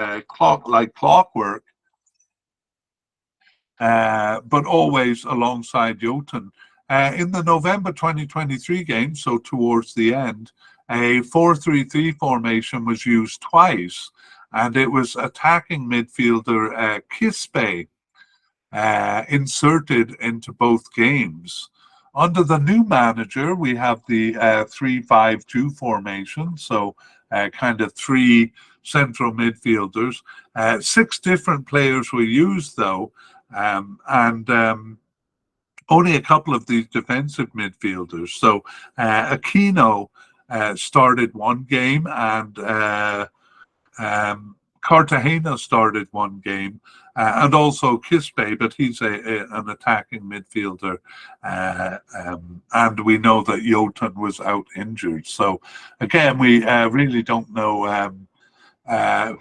like clockwork, but always alongside Jotun. In the November 2023 game, so towards the end, a 4-3-3 formation was used twice, and it was attacking midfielder Quispe inserted into both games. Under the new manager, we have the 3-5-2 formation, so kind of 3 central midfielders. 6 different players were used, though, and only a couple of these defensive midfielders. So Aquino started 1 game, and Cartagena started 1 game, and also Quispe, but he's an attacking midfielder, and we know that Jotun was out injured. So again, we really don't know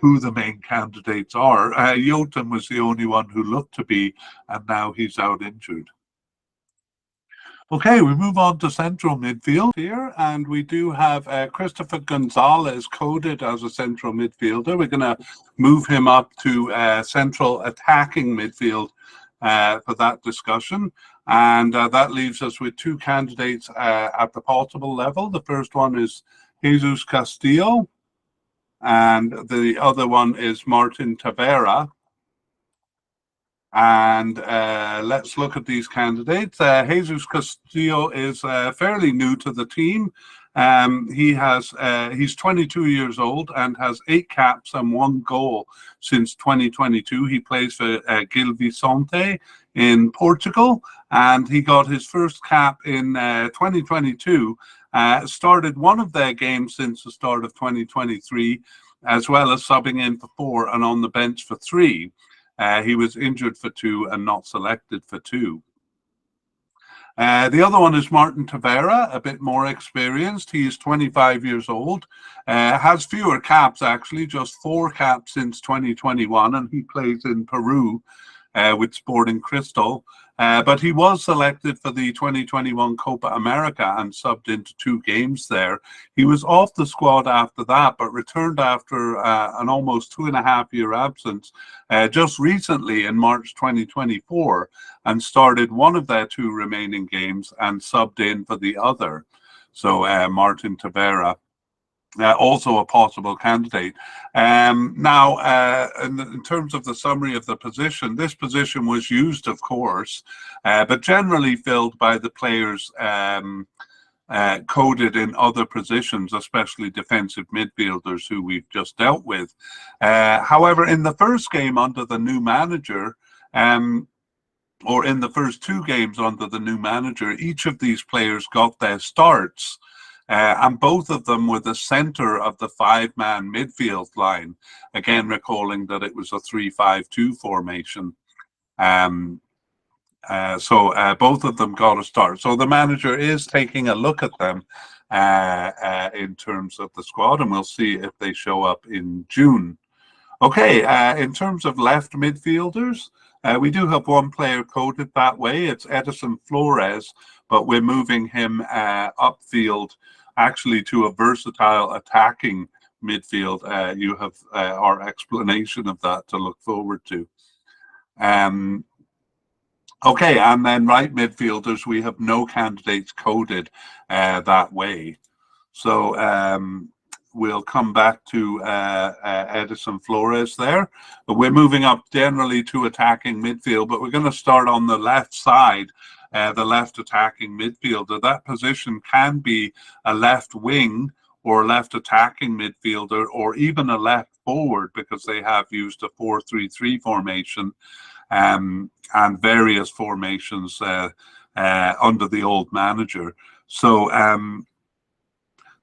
who the main candidates are. Jotun was the only one who looked to be, and now he's out injured. Okay, we move on to central midfield here, and we do have Christopher Gonzalez coded as a central midfielder. We're going to move him up to central attacking midfield for that discussion, and that leaves us with 2 candidates at the possible level. The first one is Jesus Castillo, and the other one is Martin Tavera. And let's look at these candidates. Jesus Castillo is fairly new to the team. He's 22 years old and has 8 caps and 1 goal since 2022. He plays for Gil Vicente in Portugal, and he got his first cap in 2022. Started one of their games since the start of 2023, as well as subbing in for 4 and on the bench for 3. He was injured for 2 and not selected for 2. The other one is Martin Tavera, a bit more experienced. He is 25 years old, has fewer caps actually, just 4 caps since 2021, and he plays in Peru with Sporting Cristal. But he was selected for the 2021 Copa America and subbed into 2 games there. He was off the squad after that, but returned after an almost 2.5-year absence just recently in March 2024, and started one of their 2 remaining games and subbed in for the other. So Martin Tavera, also a possible candidate. Now, in terms of the summary of the position, this position was used, of course, but generally filled by the players coded in other positions, especially defensive midfielders who we've just dealt with. However, in the first game under the new manager, or in the first 2 games under the new manager, each of these players got their starts. And both of them were the center of the 5-man midfield line, again recalling that it was a 3-5-2 formation. So both of them got a start. So the manager is taking a look at them in terms of the squad, and we'll see if they show up in June. Okay, in terms of left midfielders, we do have 1 player coded that way. It's Edison Flores, but we're moving him upfield, actually to a versatile attacking midfield. You have our explanation of that to look forward to. Okay, and then right midfielders, we have no candidates coded that way. So we'll come back to Edison Flores there. But we're moving up generally to attacking midfield, but we're going to start on the left side, the left attacking midfielder. That position can be a left wing or left attacking midfielder, or even a left forward, because they have used a 4-3-3 formation and various formations under the old manager. So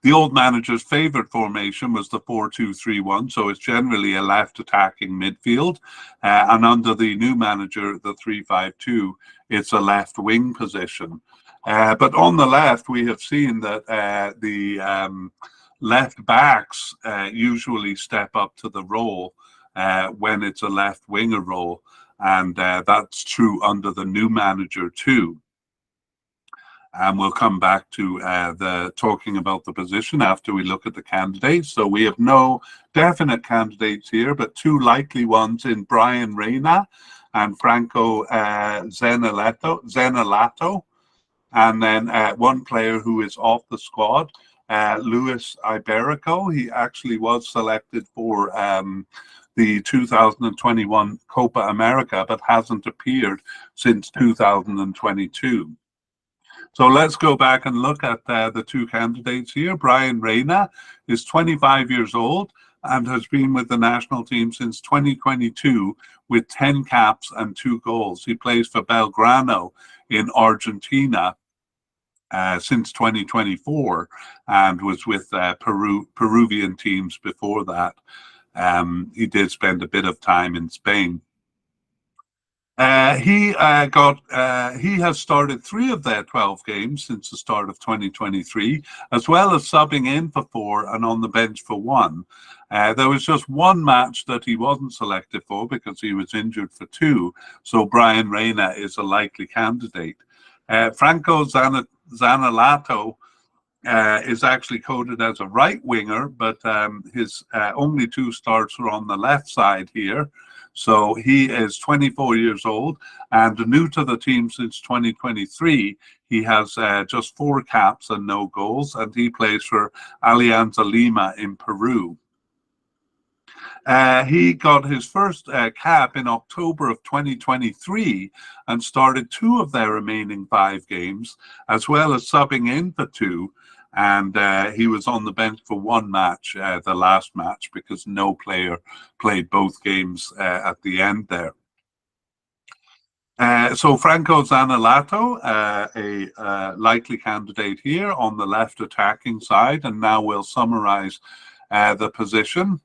the old manager's favorite formation was the 4-2-3-1, so it's generally a left attacking midfield. And under the new manager, the 3-5-2, it's a left wing position. But on the left, we have seen that the left backs usually step up to the role when it's a left winger role. And that's true under the new manager too. And we'll come back to talking about the position after we look at the candidates. So we have no definite candidates here, but 2 likely ones in Brian Reina and Franco Zenelato. And then 1 player who is off the squad, Luis Iberico. He actually was selected for the 2021 Copa America, but hasn't appeared since 2022. So let's go back and look at the 2 candidates here. Brian Reina is 25 years old and has been with the national team since 2022 with 10 caps and 2 goals. He plays for Belgrano in Argentina since 2024 and was with Peruvian teams before that. He did spend a bit of time in Spain. He has started 3 of their 12 games since the start of 2023, as well as subbing in for 4 and on the bench for 1. There was just 1 match that he wasn't selected for because he was injured for 2, so Brian Reina is a likely candidate. Franco Zanelato is actually coded as a right winger, but his only 2 starts were on the left side here. So he is 24 years old and new to the team since 2023. He has just 4 caps and no goals, and he plays for Alianza Lima in Peru. He got his first cap in October of 2023 and started 2 of their remaining 5 games, as well as subbing in for 2. and he was on the bench for one match, the last match, because no player played both games at the end there. So Franco Zanilato, a likely candidate here on the left attacking side, and now we'll summarize the position.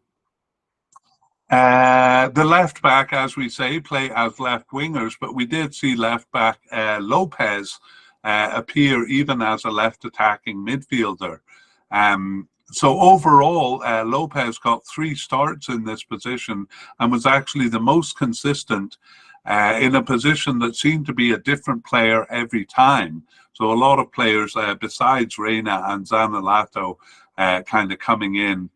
The left back, as we say, play as left wingers, but we did see left back Lopez appear even as a left attacking midfielder. So overall, Lopez got 3 starts in this position and was actually the most consistent in a position that seemed to be a different player every time. So a lot of players, besides Reina and Zanilato, kind of coming in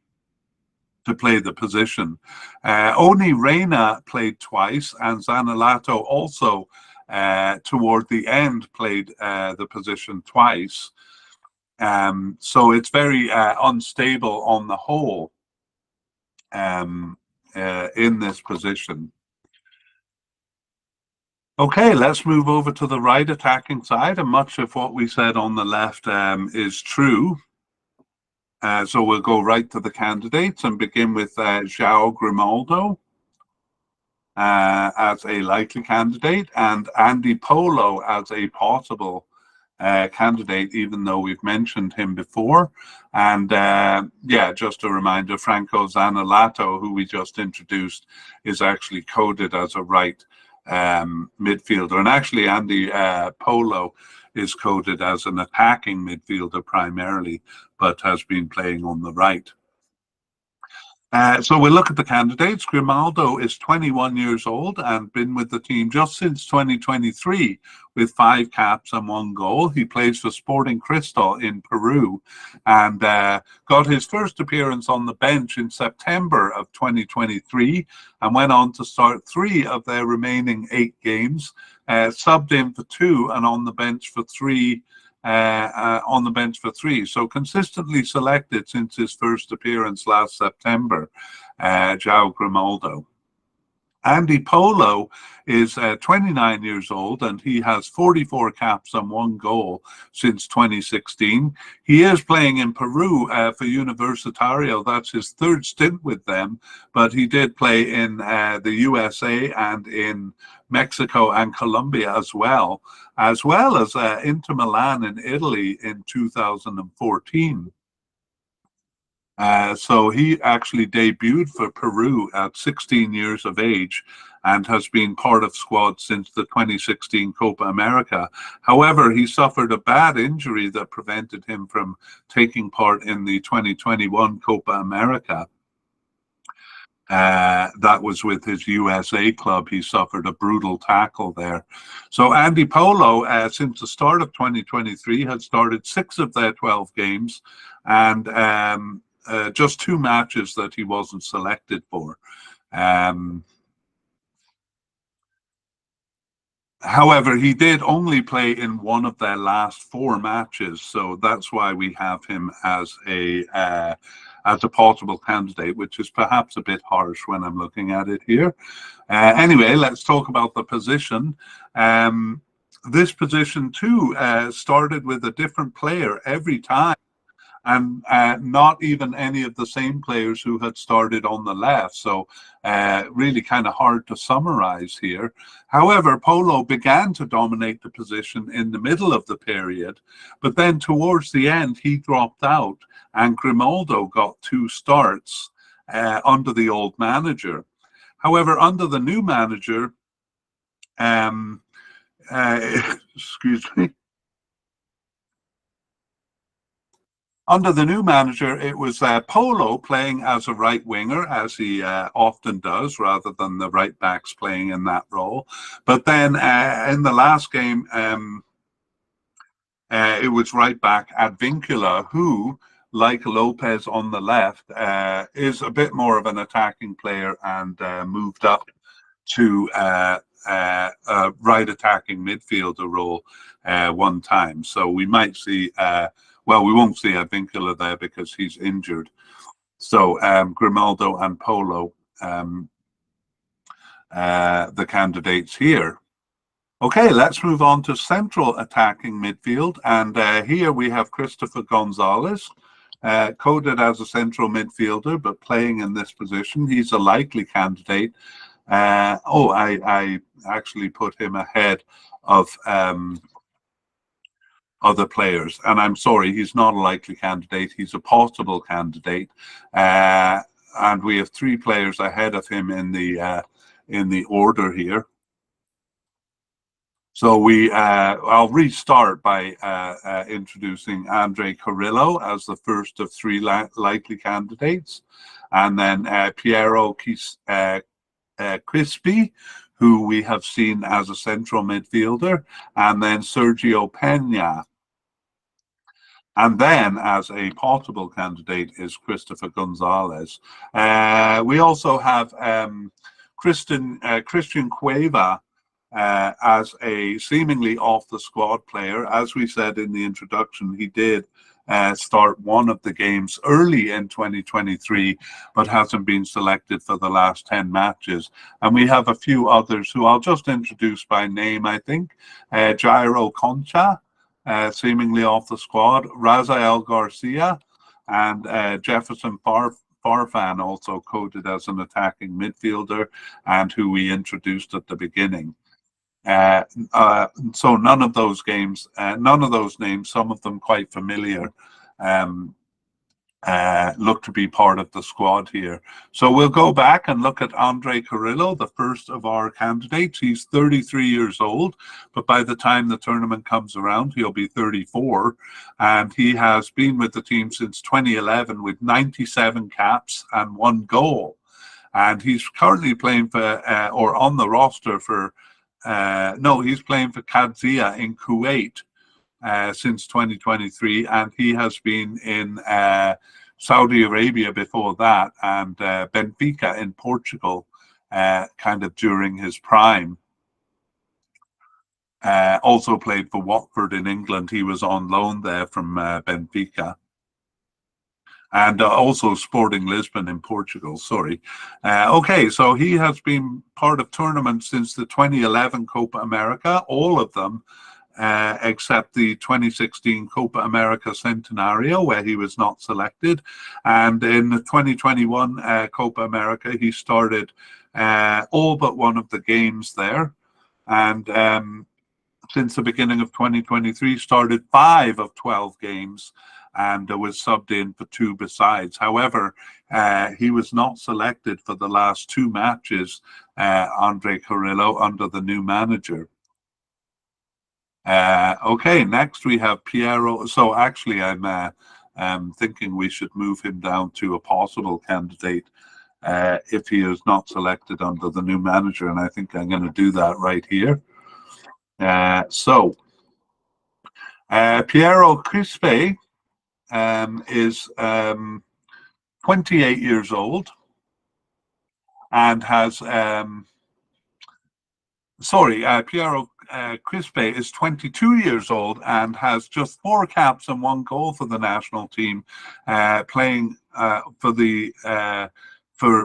to play the position. Only Reina played twice, and Zanilato also, toward the end, played the position twice. So it's very unstable on the whole in this position. Okay, let's move over to the right attacking side, and much of what we said on the left is true. So we'll go right to the candidates and begin with João Grimaldo as a likely candidate, and Andy Polo as a possible candidate, even though we've mentioned him before. And yeah, just a reminder, Franco Zanilato, who we just introduced, is actually coded as a right midfielder. And actually, Andy Polo is coded as an attacking midfielder primarily, but has been playing on the right. So we'll look at the candidates. Grimaldo is 21 years old and been with the team just since 2023 with 5 caps and 1 goal. He plays for Sporting Cristal in Peru and got his first appearance on the bench in September of 2023 and went on to start 3 of their remaining 8 games, subbed in for 2 and on the bench for 3. So consistently selected since his first appearance last September, João Grimaldo. Andy Polo is 29 years old and he has 44 caps and 1 goal since 2016. He is playing in Peru for Universitario. That's his 3rd stint with them, but he did play in the USA and in Mexico and Colombia as well as Inter Milan in Italy in 2014. So he actually debuted for Peru at 16 years of age and has been part of squad since the 2016 Copa America. However, he suffered a bad injury that prevented him from taking part in the 2021 Copa America. That was with his USA club. He suffered a brutal tackle there. So Andy Polo, since the start of 2023, had started 6 of their 12 games and just 2 matches that he wasn't selected for. However, he did only play in 1 of their last 4 matches, so that's why we have him as a possible candidate, which is perhaps a bit harsh when I'm looking at it here. Anyway, let's talk about the position. This position too started with a different player every time, and not even any of the same players who had started on the left. So really kind of hard to summarize here. However, Polo began to dominate the position in the middle of the period, but then towards the end, he dropped out and Grimaldo got 2 starts under the old manager. However, under the new manager, excuse me, under the new manager, it was Polo playing as a right winger, as he often does, rather than the right backs playing in that role. But then in the last game, it was right back Advincula, who, like Lopez on the left, is a bit more of an attacking player and moved up to a right attacking midfielder role one time. So we might see... well, we won't see Advincula there because he's injured. So Grimaldo and Polo, the candidates here. Okay, let's move on to central attacking midfield. And here we have Christopher Gonzalez, coded as a central midfielder, but playing in this position. He's a likely candidate. I actually put him ahead of other players. And I'm sorry, he's not a likely candidate. He's a possible candidate. And we have three players ahead of him in the order here. So I'll restart by introducing Andre Carrillo as the first of three likely candidates, and then Piero Crispi, who we have seen as a central midfielder, and then Sergio Pena. And then, as a possible candidate, is Christopher Gonzalez. We also have Christian Cueva as a seemingly off the squad player. As we said in the introduction, he did start one of the games early in 2023, but hasn't been selected for the last 10 matches. And we have a few others who I'll just introduce by name, I think. Jairo Concha, seemingly off the squad, Razael Garcia, and Jefferson Farfan, also coded as an attacking midfielder, and who we introduced at the beginning. So none of those names, some of them quite familiar, look to be part of the squad here. So we'll go back and look at Andre Carrillo, the first of our candidates. He's 33 years old, but by the time the tournament comes around, he'll be 34. And he has been with the team since 2011 with 97 caps and 1 goal. And he's currently playing for, or on the roster for, he's playing for Qadsiya in Kuwait since 2023, and he has been in Saudi Arabia before that, and Benfica in Portugal, kind of during his prime. Also played for Watford in England. He was on loan there from Benfica. And also Sporting Lisbon in Portugal, sorry. Okay, so he has been part of tournaments since the 2011 Copa America, all of them, except the 2016 Copa America Centenario, where he was not selected. And in the 2021 Copa America, he started all but one of the games there. And since the beginning of 2023, started 5 of 12 games, and was subbed in for 2 besides. However, he was not selected for the last 2 matches, Andre Carrillo, under the new manager. Okay, next we have Piero. So actually, I'm thinking we should move him down to a possible candidate if he is not selected under the new manager, and I think I'm going to do that right here. Piero Crispi is 28 years old and has Piero Crispi is 22 years old and has just 4 caps and 1 goal for the national team, playing for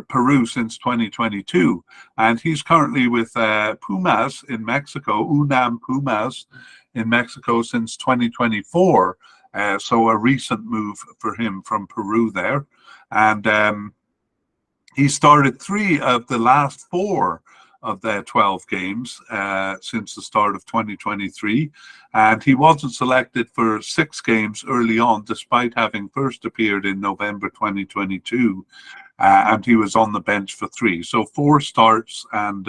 Peru since 2022, and he's currently with Pumas in Mexico, UNAM Pumas in Mexico since 2024. So a recent move for him from Peru there. And he started 3 of the last 4 of their 12 games since the start of 2023. And he wasn't selected for 6 games early on, despite having first appeared in November 2022. And he was on the bench for 3. So 4 starts and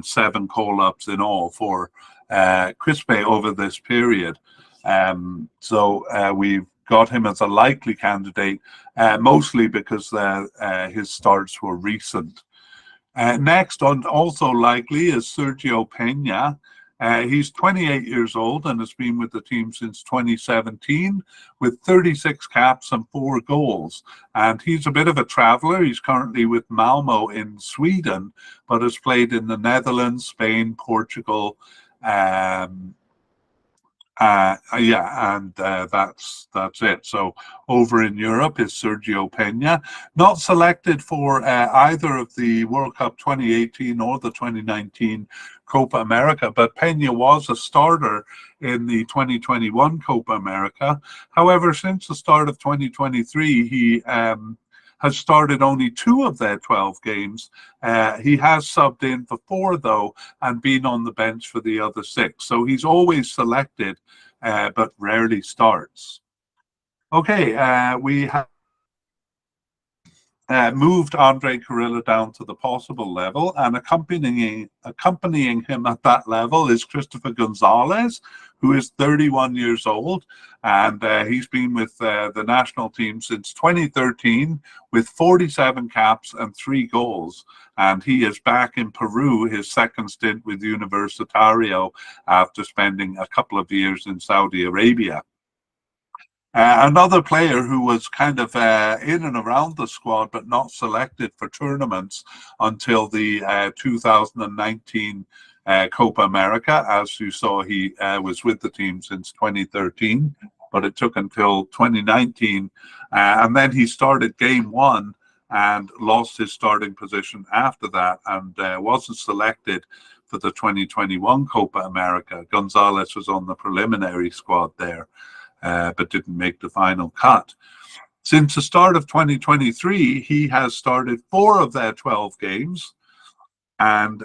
7 call-ups in all for Crispi over this period. So we've got him as a likely candidate, mostly because his starts were recent. Next, on also likely, is Sergio Pena. He's 28 years old and has been with the team since 2017 with 36 caps and 4 goals. And he's a bit of a traveler. He's currently with Malmo in Sweden, but has played in the Netherlands, Spain, Portugal, Yeah, and that's it. So over in Europe is Sergio Pena, not selected for either of the World Cup 2018 or the 2019 Copa America, but Pena was a starter in the 2021 Copa America. However, since the start of 2023, he has started only 2 of their 12 games. He has subbed in for 4, though, and been on the bench for the other 6. So he's always selected, but rarely starts. Okay, we have moved Andre Carrillo down to the possible level, and accompanying him at that level is Christopher Gonzalez, who is 31 years old, and he's been with the national team since 2013 with 47 caps and 3 goals. And he is back in Peru, his second stint with Universitario, after spending a couple of years in Saudi Arabia. Another player who was kind of in and around the squad but not selected for tournaments until the 2019 Copa America. As you saw, he was with the team since 2013, but it took until 2019. And then he started game 1 and lost his starting position after that, and wasn't selected for the 2021 Copa America. Gonzalez was on the preliminary squad there. But didn't make the final cut. Since the start of 2023, he has started 4 of their 12 games and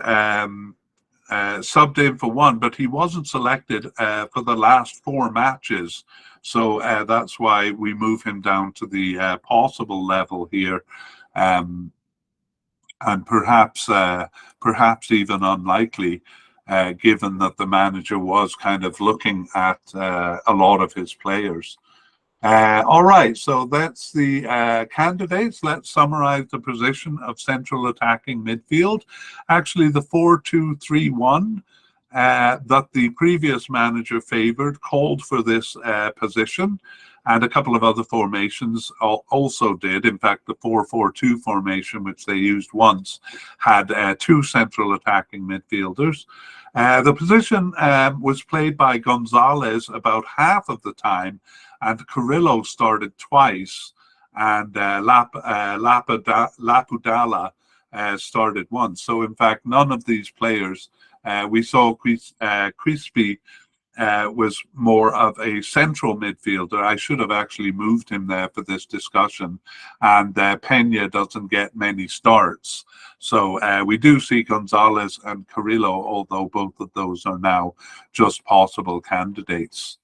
subbed in for 1, but he wasn't selected for the last 4 matches. So that's why we move him down to the possible level here. And perhaps even unlikely, given that the manager was kind of looking at a lot of his players. All right, so that's the candidates. Let's summarize the position of central attacking midfield. Actually, the 4-2-3-1 that the previous manager favored called for this position, and a couple of other formations also did. In fact, the 4-4-2 formation, which they used once, had 2 central attacking midfielders. The position was played by Gonzalez about half of the time, and Carrillo started twice, and Lapudala started once. So, in fact, none of these players, we saw Crispy was more of a central midfielder. I should have actually moved him there for this discussion. And Pena doesn't get many starts. So we do see Gonzalez and Carrillo, although both of those are now just possible candidates.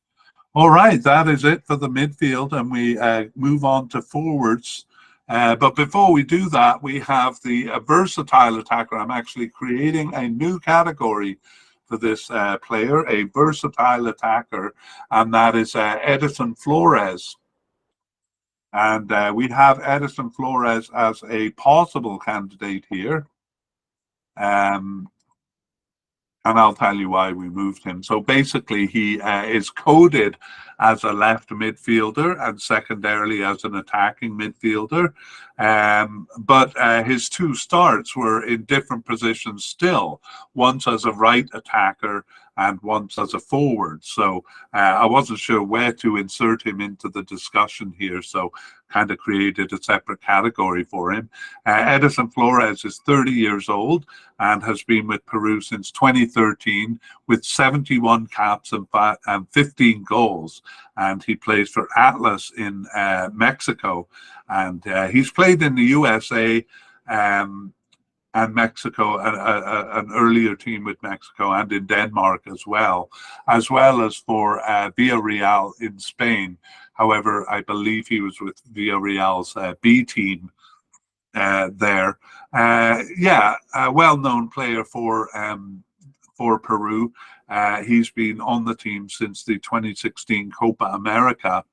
All right, that is it for the midfield, and we move on to forwards. But before we do that, we have the versatile attacker. I'm actually creating a new category for this player, a versatile attacker, and that is Edison Flores. And we have Edison Flores as a possible candidate here. And I'll tell you why we moved him. So basically, he is coded as a left midfielder and secondarily as an attacking midfielder. But his 2 starts were in different positions still, once as a right attacker and once as a forward. So I wasn't sure where to insert him into the discussion here, so kind of created a separate category for him. Edison Flores is 30 years old and has been with Peru since 2013 with 71 caps and 15 goals. And he plays for Atlas in Mexico. And he's played in the USA and Mexico, an earlier team with Mexico, and in Denmark as well as for Villarreal in Spain. However, I believe he was with Villarreal's B team there. A well-known player for Peru. He's been on the team since the 2016 Copa America.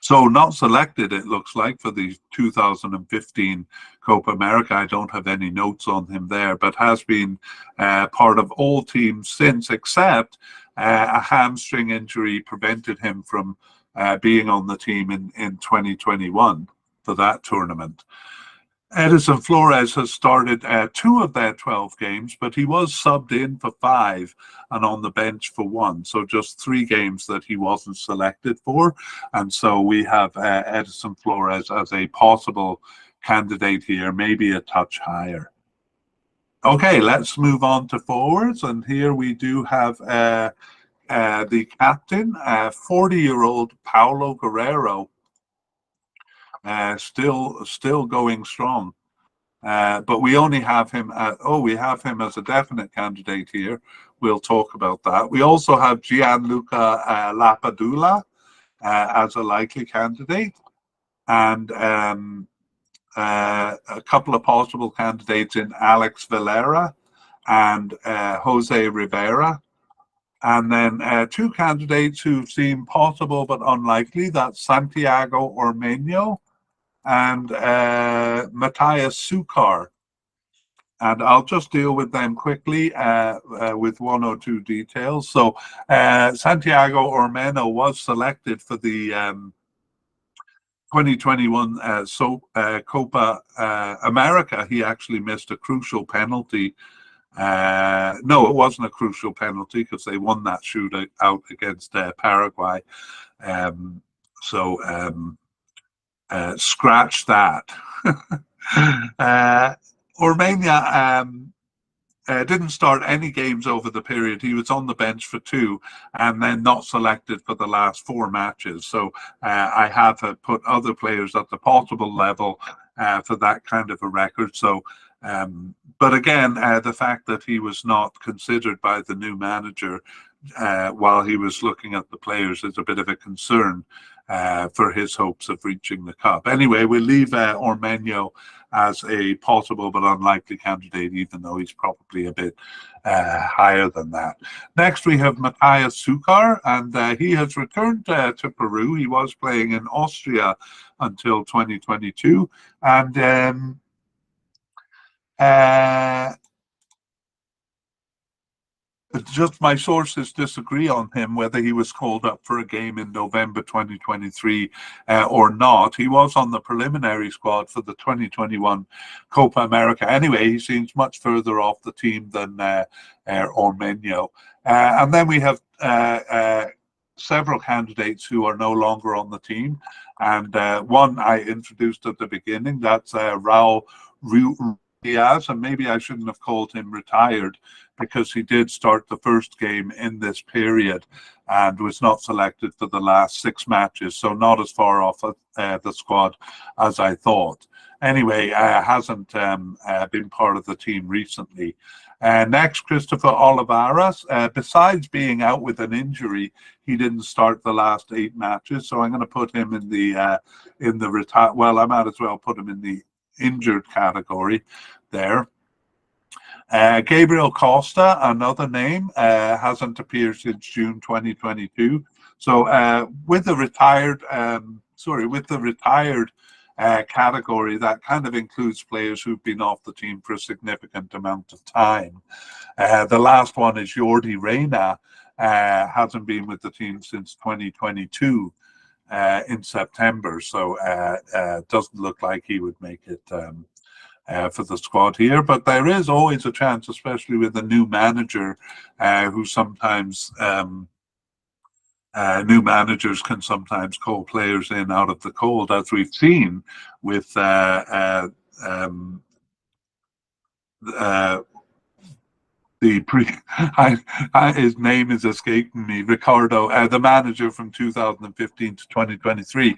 So not selected, it looks like, for the 2015 Copa America. I don't have any notes on him there, but has been part of all teams since, except a hamstring injury prevented him from being on the team in 2021 for that tournament. Edison Flores has started 2 of their 12 games, but he was subbed in for 5 and on the bench for 1. So just 3 games that he wasn't selected for. And so we have Edison Flores as a possible candidate here, maybe a touch higher. Okay, let's move on to forwards. And here we do have the captain, 40-year-old Paulo Guerrero, still going strong. But we only have him we have him as a definite candidate here. We'll talk about that. We also have Gianluca Lapadula as a likely candidate, and a couple of possible candidates in Alex Valera and Jose Rivera. And then 2 candidates who seem possible but unlikely. That's Santiago Ormeño and Matthias Sukar. And I'll just deal with them quickly with 1 or 2 details. So Santiago Ormeño was selected for the 2021 Copa America. He actually missed a crucial penalty. No, it wasn't a crucial penalty because they won that shootout against Paraguay. Scratch that. Ormeña didn't start any games over the period. He was on the bench for 2 and then not selected for the last 4 matches. So I have put other players at the possible level for that kind of a record. So, but again, the fact that he was not considered by the new manager while he was looking at the players is a bit of a concern for his hopes of reaching the cup. Anyway, we'll leave Ormeño as a possible but unlikely candidate, even though he's probably a bit higher than that. Next, we have Matthias Sukar, and he has returned to Peru. He was playing in Austria until 2022, and just my sources disagree on him, whether he was called up for a game in November 2023 or not. He was on the preliminary squad for the 2021 Copa America. Anyway, he seems much further off the team than Ormeño. And then we have several candidates who are no longer on the team. And one I introduced at the beginning, that's Raul Diaz, and maybe I shouldn't have called him retired because he did start the first game in this period and was not selected for the last 6 matches, so not as far off the squad as I thought. Anyway, hasn't been part of the team recently. Next, Christopher Olivares. Besides being out with an injury, he didn't start the last 8 matches, so I'm going to put him in the well, I might as well put him in the injured category there. Gabriel Costa, another name, hasn't appeared since June 2022. So with the retired category, that kind of includes players who've been off the team for a significant amount of time. The last one is Jordi Reyna, hasn't been with the team since 2022 in September, so doesn't look like he would make it for the squad here. But there is always a chance, especially with a new manager, who sometimes new managers can sometimes call players in out of the cold, as we've seen with his name is escaping me, Ricardo, the manager from 2015 to 2023,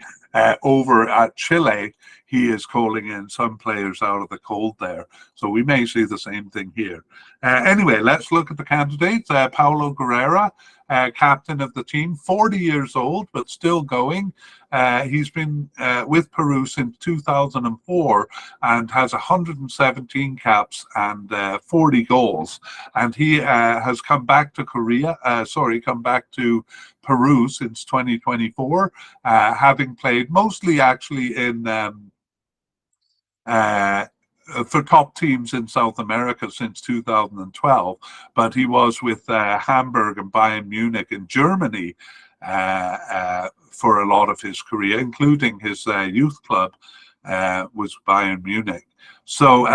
over at Chile. He is calling in some players out of the cold there. So we may see the same thing here. Anyway, let's look at the candidates. Paulo Guerrero, captain of the team, 40 years old, but still going. He's been with Peru since 2004 and has 117 caps and 40 goals. And he has come back to Peru since 2024, having played mostly actually in for top teams in South America since 2012, but he was with Hamburg and Bayern Munich in Germany for a lot of his career, including his youth club, was Bayern Munich. So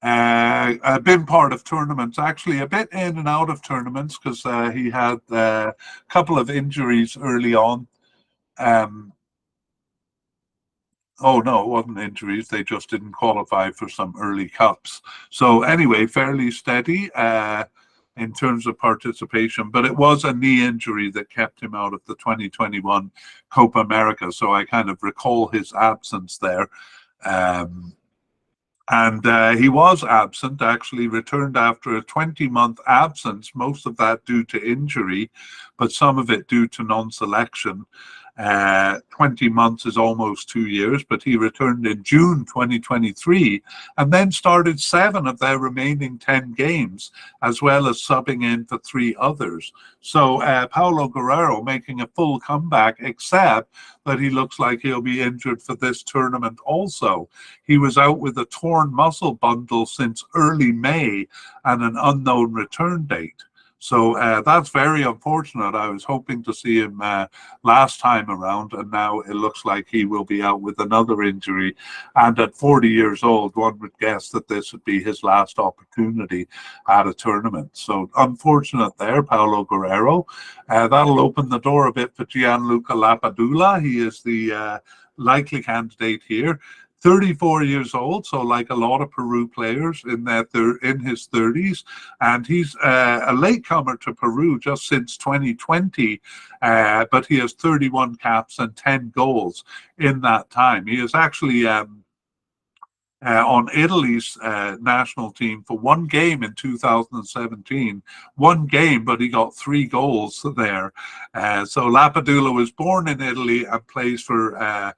been part of tournaments, actually a bit in and out of tournaments, because he had a couple of injuries early on. Oh no, it wasn't injuries. They just didn't qualify for some early cups. So anyway, fairly steady in terms of participation, but it was a knee injury that kept him out of the 2021 Copa America. So I kind of recall his absence there. And he was absent, actually returned after a 20-month absence, most of that due to injury, but some of it due to non-selection. 20 months is almost 2 years, but he returned in June 2023 and then started 7 of their remaining 10 games, as well as subbing in for 3 others. So Paulo Guerrero making a full comeback, except that he looks like he'll be injured for this tournament also. He was out with a torn muscle bundle since early May and an unknown return date. So that's very unfortunate. I was hoping to see him last time around, and now it looks like he will be out with another injury. And at 40 years old, one would guess that this would be his last opportunity at a tournament. So unfortunate there, Paulo Guerrero. That'll open the door a bit for Gianluca Lapadula. He is the likely candidate here. 34 years old, so like a lot of Peru players in that they're in his 30s, and he's a latecomer to Peru just since 2020, but he has 31 caps and 10 goals in that time. He is actually on Italy's national team for 1 game in 2017. 1 game, but he got 3 goals there. So Lapadula was born in Italy and plays for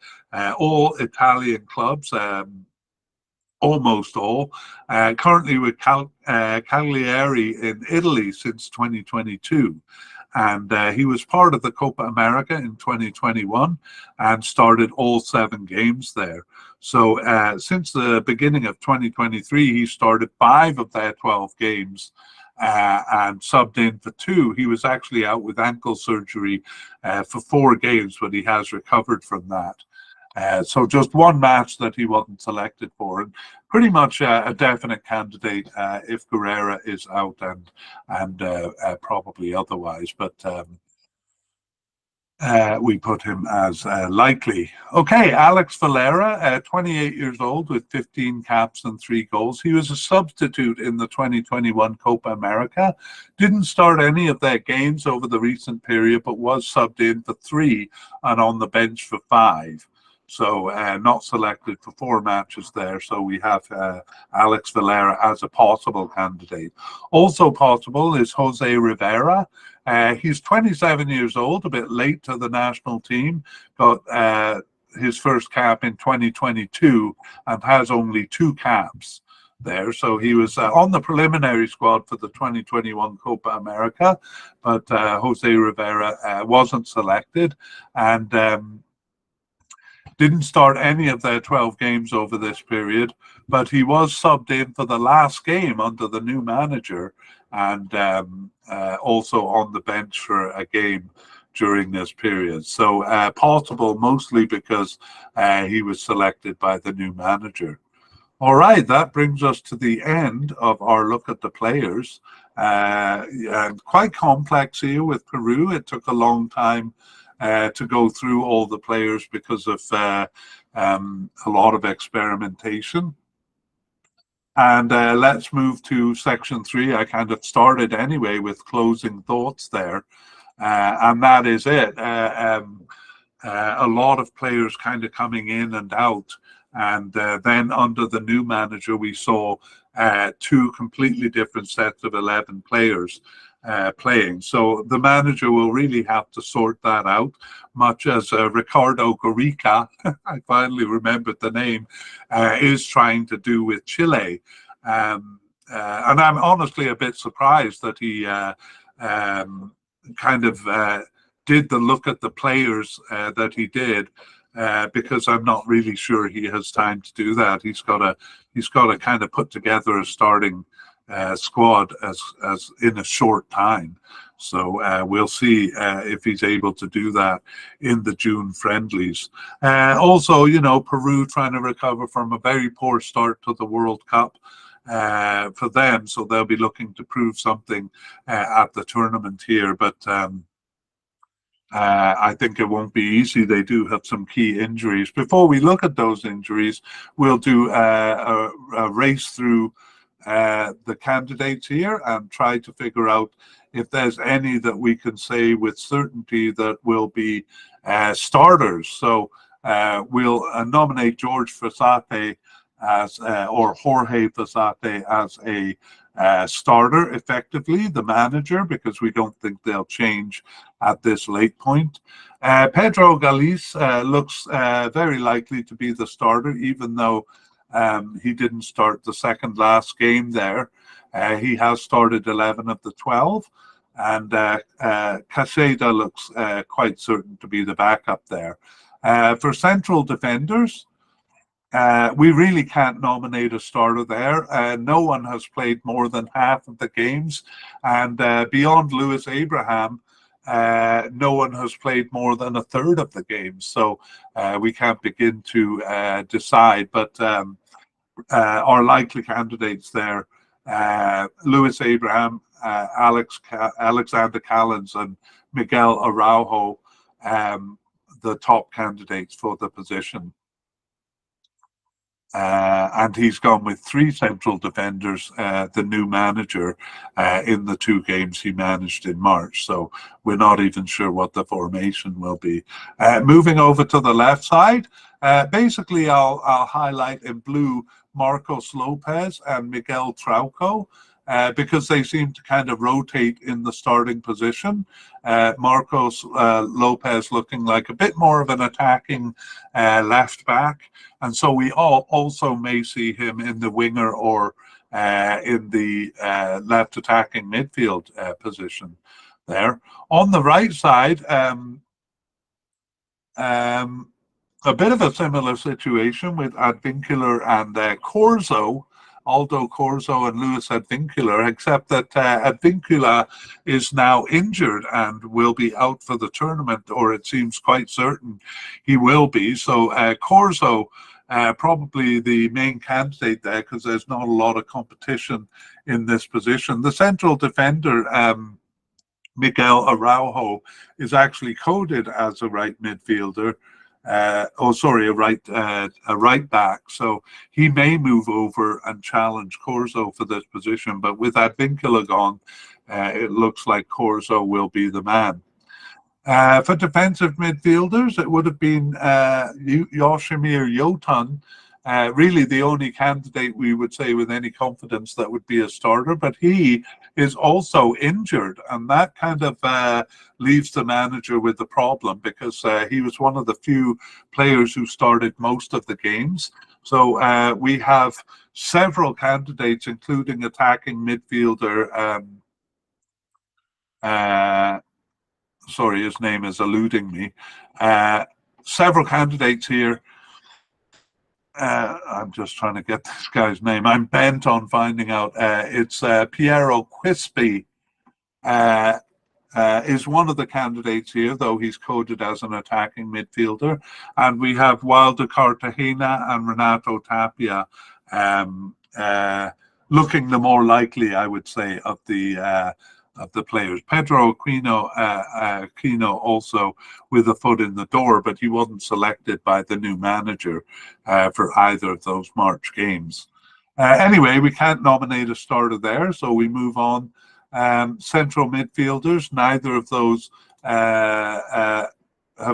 all Italian clubs, almost all. Currently with Cagliari in Italy since 2022. And he was part of the Copa America in 2021 and started all 7 games there. So since the beginning of 2023, he started 5 of their 12 games and subbed in for 2. He was actually out with ankle surgery for 4 games, but he has recovered from that. So just 1 match that he wasn't selected for, and pretty much a definite candidate if Guerrero is out and probably otherwise. But we put him as likely. Okay, Alex Valera, 28 years old with 15 caps and 3 goals. He was a substitute in the 2021 Copa America. Didn't start any of their games over the recent period, but was subbed in for 3 and on the bench for 5. So not selected for 4 matches there. So we have Alex Valera as a possible candidate. Also possible is Jose Rivera. He's 27 years old, a bit late to the national team. Got his first cap in 2022 and has only 2 caps there. So he was on the preliminary squad for the 2021 Copa America, but Jose Rivera wasn't selected. And didn't start any of their 12 games over this period, but he was subbed in for the last game under the new manager, and also on the bench for a game during this period. So possible mostly because he was selected by the new manager. All right, that brings us to the end of our look at the players. And quite complex here with Peru. It took a long time to go through all the players because of a lot of experimentation. And let's move to section 3. I kind of started anyway with closing thoughts there. And that is it. A lot of players kind of coming in and out. And then under the new manager, we saw 2 completely different sets of 11 players playing. So the manager will really have to sort that out, much as Ricardo Gareca, I finally remembered the name, is trying to do with Chile. And I'm honestly a bit surprised that he kind of did the look at the players that he did, because I'm not really sure he has time to do that. He's got to kind of put together a starting squad as in a short time. So we'll see if he's able to do that in the June friendlies. Also, Peru trying to recover from a very poor start to the World Cup for them, so they'll be looking to prove something at the tournament here. But I think it won't be easy. They do have some key injuries. Before we look at those injuries, we'll do a race through the candidates here and try to figure out if there's any that we can say with certainty that will be starters. So we'll nominate George Fossati as or Jorge Fossati as a starter, effectively the manager, because we don't think they'll change at this late point. Pedro Galiz looks very likely to be the starter, even though he didn't start the second last game there. He has started 11 of the 12, and Caseda looks quite certain to be the backup there. For central defenders, we really can't nominate a starter there. No one has played more than half of the games, and beyond Lewis Abraham, no one has played more than a third of the games. So we can't begin to decide, but our likely candidates there, Lewis Abraham, Alexander Callens, and Miguel Araujo, the top candidates for the position. And he's gone with 3 central defenders, the new manager, in the 2 games he managed in March. So we're not even sure what the formation will be. Moving over to the left side, basically I'll highlight in blue Marcos Lopez and Miguel Trauco, because they seem to kind of rotate in the starting position. Marcos Lopez looking like a bit more of an attacking left back, and so we also may see him in the winger or in the left attacking midfield position there. On the right side, a bit of a similar situation with Advincula and Corzo, Aldo Corzo and Luis Advincula, except that Advincula is now injured and will be out for the tournament, or it seems quite certain he will be. So Corzo, probably the main candidate there, because there's not a lot of competition in this position. The central defender, Miguel Araujo, is actually coded as a right midfielder. A right back. So he may move over and challenge Corzo for this position. But with Advincula gone, it looks like Corzo will be the man. For defensive midfielders, it would have been Yoshimir Yotun, really the only candidate we would say with any confidence that would be a starter, but he is also injured, and that kind of leaves the manager with the problem, because he was one of the few players who started most of the games. So we have several candidates, including attacking midfielder, sorry, his name is eluding me, several candidates here. I'm just trying to get this guy's name. I'm bent on finding out. It's Piero Quispe is one of the candidates here, though he's coded as an attacking midfielder. And we have Wilder Cartagena and Renato Tapia looking the more likely, I would say, of the players. Pedro Aquino also with a foot in the door, but he wasn't selected by the new manager for either of those March games. Anyway, we can't nominate a starter there, so we move on. Central midfielders, neither of those have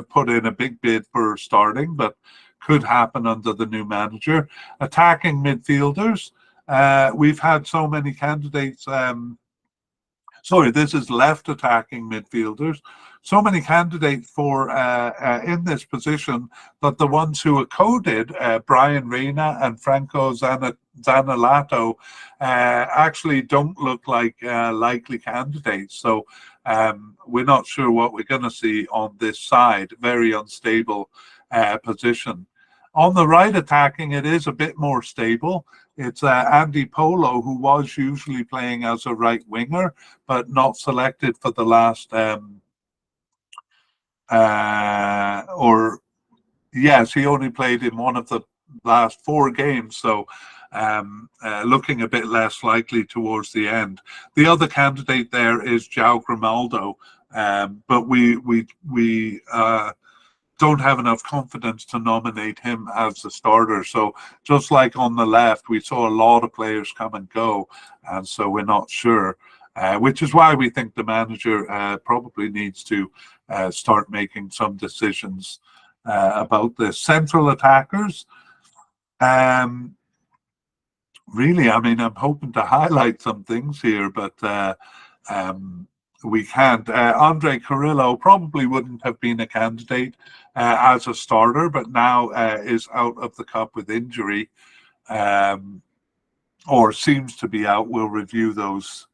put in a big bid for starting, but could happen under the new manager. Attacking midfielders, we've had so many candidates. Sorry, this is left attacking midfielders. So many candidates for in this position that the ones who are coded, Brian Reina and Franco Zanilato, actually don't look like likely candidates. So we're not sure what we're going to see on this side. Very unstable position. On the right attacking, it is a bit more stable. It's Andy Polo, who was usually playing as a right winger, but not selected for the last, yes, he only played in one of the last 4 games, so looking a bit less likely towards the end. The other candidate there is João Grimaldo, but we don't have enough confidence to nominate him as the starter. So just like on the left, we saw a lot of players come and go, and so we're not sure, which is why we think the manager probably needs to start making some decisions about this. Central attackers, really, I mean, I'm hoping to highlight some things here, but we can't. Andre Carrillo probably wouldn't have been a candidate as a starter, but now is out of the cup with injury, or seems to be out. We'll review those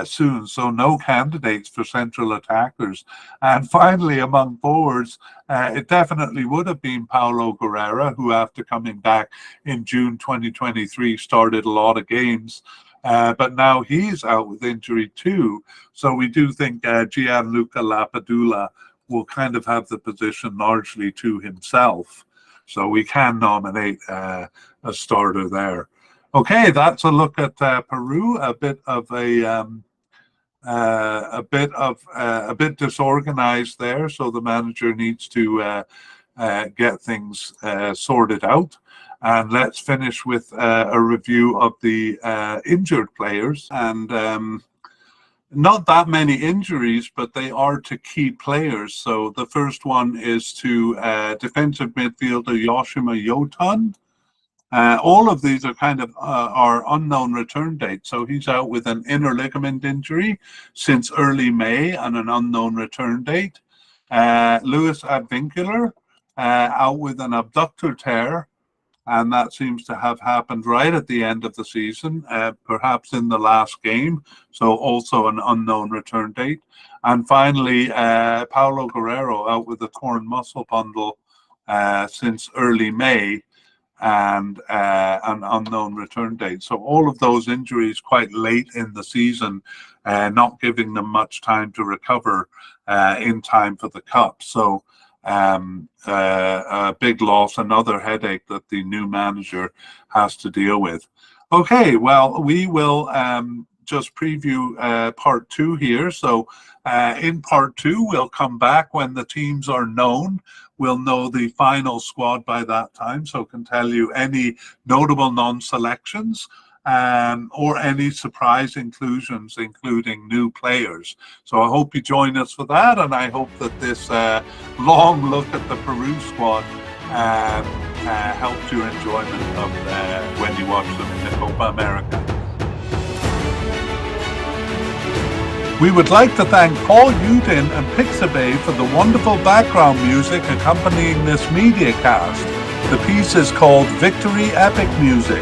soon. So no candidates for central attackers. And finally, among forwards, it definitely would have been Paulo Guerrera, who after coming back in June 2023 started a lot of games. But now he's out with injury too. So we do think Gianluca Lapadula will kind of have the position largely to himself. So we can nominate a starter there. Okay, that's a look at Peru. A bit disorganized there. So the manager needs to get things sorted out. And let's finish with a review of the injured players. And not that many injuries, but they are to key players. So the first one is to defensive midfielder Yoshima Yotun. All of these are kind of are unknown return dates. So he's out with an inner ligament injury since early May and an unknown return date. Luis Advinculair out with an abductor tear, and that seems to have happened right at the end of the season, perhaps in the last game, so also an unknown return date. And finally, Paulo Guerrero out with a torn muscle bundle since early May, and an unknown return date. So all of those injuries quite late in the season, not giving them much time to recover in time for the Cup. So a big loss, another headache that the new manager has to deal with. Okay, well, we will just preview part 2 here. So in part 2, we'll come back when the teams are known. We'll know the final squad by that time, so can tell you any notable non-selections or any surprise inclusions, including new players. So I hope you join us for that, and I hope that this long look at the Peru squad helped your enjoyment of when you watch them in the Copa America. We would like to thank Paul Udin and Pixabay for the wonderful background music accompanying this mediacast. The piece is called Victory Epic Music.